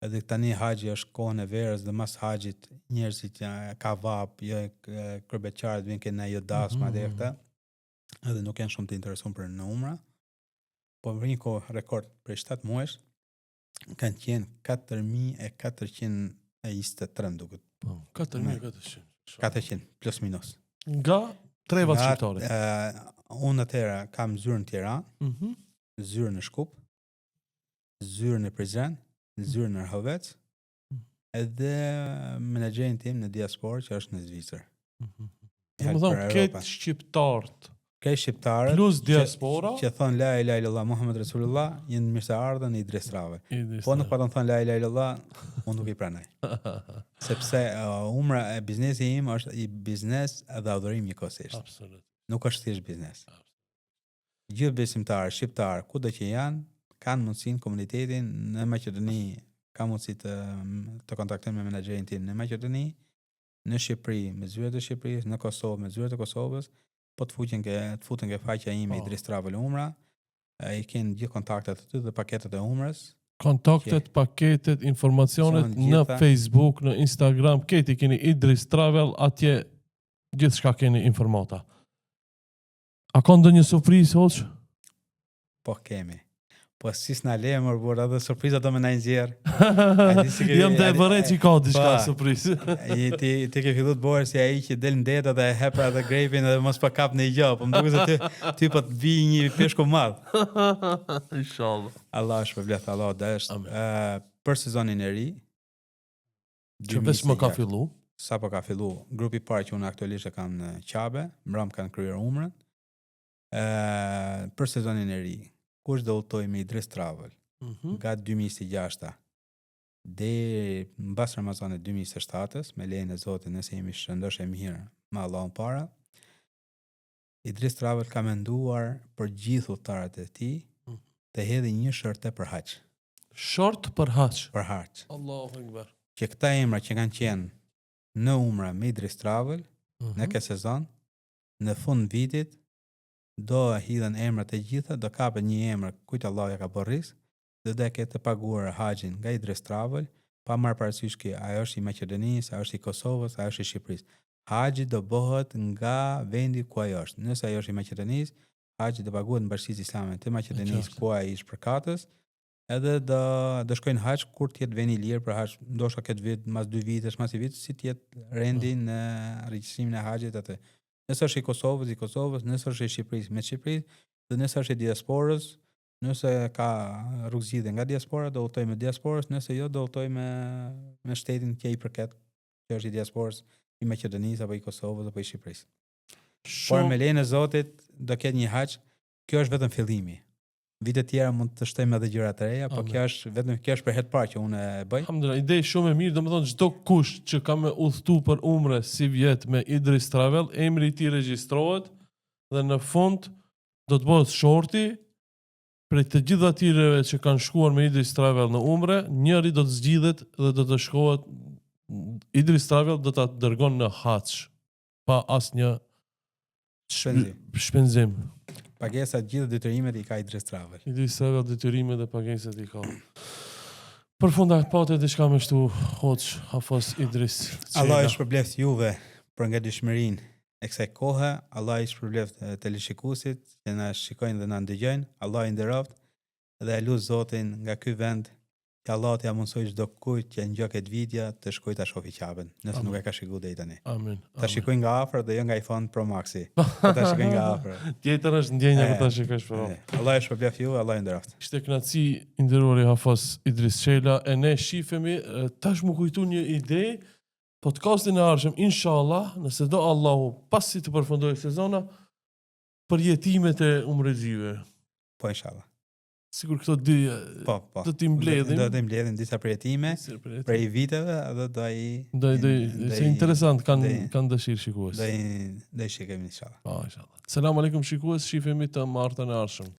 Edhe tani haxhi është kohën e verës dhe mas haxhit njerëzit ka vap, jo kërbeqarët vjen këna jo dasma dhe këta. Edhe nuk janë shumë të interesuar për në umra. Po për një kohë rekord për 7 muajsh kanë qenë 4.423 duket. Po, 4.400. 400 plus minus. Nga 3 shqiptare. Unë atëherë kam zyrën në Tiranë, zyrën në Shkup, zyrën në Prizren, zyrën në Rhovec, edhe menaxherin tim në diasporë që është në Zvicër. Më thonë, këtë shqiptarët Këtë shqiptarët plus diaspora që thonë la ilaha illallah Muhammed Rasulullah jenë mirëseardhën në Idris Travel. Po nuk patën thonë la ilaha illallah, unë nuk i pranoj. Sepse umra e biznesi im është i biznes edhe adhurim njëkohësisht. Absolut. Nuk është thjesht biznes. Gjithë besimtarë shqiptar kudo që janë kanë mundësinë komunitetin në Maqedoni, kanë mundësi të kontaktojnë me menaxherin tim në Maqedoni, në Shqipëri me zyrët e Shqipërisë, në Kosovë me zyrët e Kosovës. Po të futen ke faqja ime Idris Travel Umra, i kanë gjithë kontaktet aty dhe paketet e umrës. Kontaktet, paketet, informacionet në Facebook, në Instagram, këti keni Idris Travel, atje gjithë shka keni informata. A ka ndonjë surprizë, hoq? Po kemi. Po si s'na leje më bërë edhe surpriza do me na nxjerr. Jam të e vërej që ka diçka surprizë. Ti ke fillu të bërë si ai që del në det edhe hepra edhe grepin edhe mos pa kap në gjë, po më duket se ty po të vi një peshku madh. Inshallah. Allah shpërblet, Allah dash. Për sezonin e ri. Që vesh më ka fillu. Sa po ka fillu. Grupi parë që unë aktualisht e kam në Qabe, mbrëm kanë kryer umrën. Për sezonin e ri. Kush do udhtoj me Idris Travel nga 2026 deri mbas Ramazanit 2027 me lejen e Zotit nëse jemi shëndosh e mirë me Allahun para. Idris Travel ka menduar për gjithë udhëtarët e tij të hedhë një shërte për haxh. Short për haç. për haç. Allahu Ekber. Që këta emra që kanë qenë në umra me Idris Travel, në këtë sezon, në fund vitit, do hidhen emrat e gjitha, do kapet një emër kujt Allah ja ka borris, dhe do e ketë të paguar haxhin nga Idris Travel, pa marrë parasysh që ajo është i Maqedonisë, ajo është i Kosovës, ajo është i Shqipërisë. Haxhi do bëhet nga vendi ku ajo është. Nëse ajo është i Maqedonisë, haxhi do paguhet në Bashkinë Islame të Maqedonisë ku ai është përkatës, edhe do shkojnë haxh kur të jetë veni i lirë për haxh, ndoshta këtë vit, mas 2 vitesh, mas i vit, si të jetë rendi në regjistrimin e haxhit atë. Nëse është i Kosovës, nëse është i Shqipërisë, me Shqipërisë, dhe nëse është i diasporës, nëse ka rrugëzgjidhje nga diaspora, do udhtoj me diasporës, nëse jo, do udhtoj me shtetin që i përket, që është i diasporës, i Maqedonisë apo i Kosovës apo i Shqipërisë. Por me lejen e Zotit do ketë një haxh. Kjo është vetëm fillimi. Vite tjera mund të shtojmë edhe gjëra të reja, po kjo është për herë të parë që unë e bëj. Alhamdulillah, ide shumë e mirë, domethënë çdo kush që ka me udhëtu për umre si vjet me Idris Travel, emri i tij regjistrohet dhe në fund do të bëhet shorti prej të gjithë atyre që kanë shkuar me Idris Travel në umre, njëri do të zgjidhet dhe do të shkohet. Idris Travel do ta dërgon në haç pa asnjë shpenzim. Pagesat gjithë detyrimet i ka Idris Travel. Idris Travel detyrimet dhe pagesat i ka. Përfunda pate diçka më shtu hoç Hafos Idris. Allah i shpërbleft juve për ngatishmërinë e kësaj kohe, Allah i shpërbleft teleshikuesit që na shikojnë dhe na ndëgjojnë, Allah i nderoft dhe e lut Zotin nga ky vend që Allah t'ja mundsoj çdo kujt që ngjo këtë video të shkojë ta shohë Ka'ben, nëse nuk e ka shikuar deri tani. Amin. Ta shikoj nga afër dhe jo nga iPhone Pro Maxi. Ta shikoj nga afër. Tjetër është ndjenja për ta shikosh për. Allah e shpërbleft ju, Allah i nderoft. Ishte kënaqësi i nderuari Hafos Idris Çela, e ne shifemi tash më kujtu një ide, podcastin e ardhshëm inshallah, nëse do Allahu, pasi të përfundojë sezona, për jetimet e umrezive. Po inshallah. Sigur këto dy po. Do t'i mbledhim. Do t'i mbledhim disa përjetime prej viteve dhe do se interesant kanë dëshirë shikues. Do i shikojmë inshallah. Inshallah. Selam aleikum shikues, shifemi të martën e ardhshëm.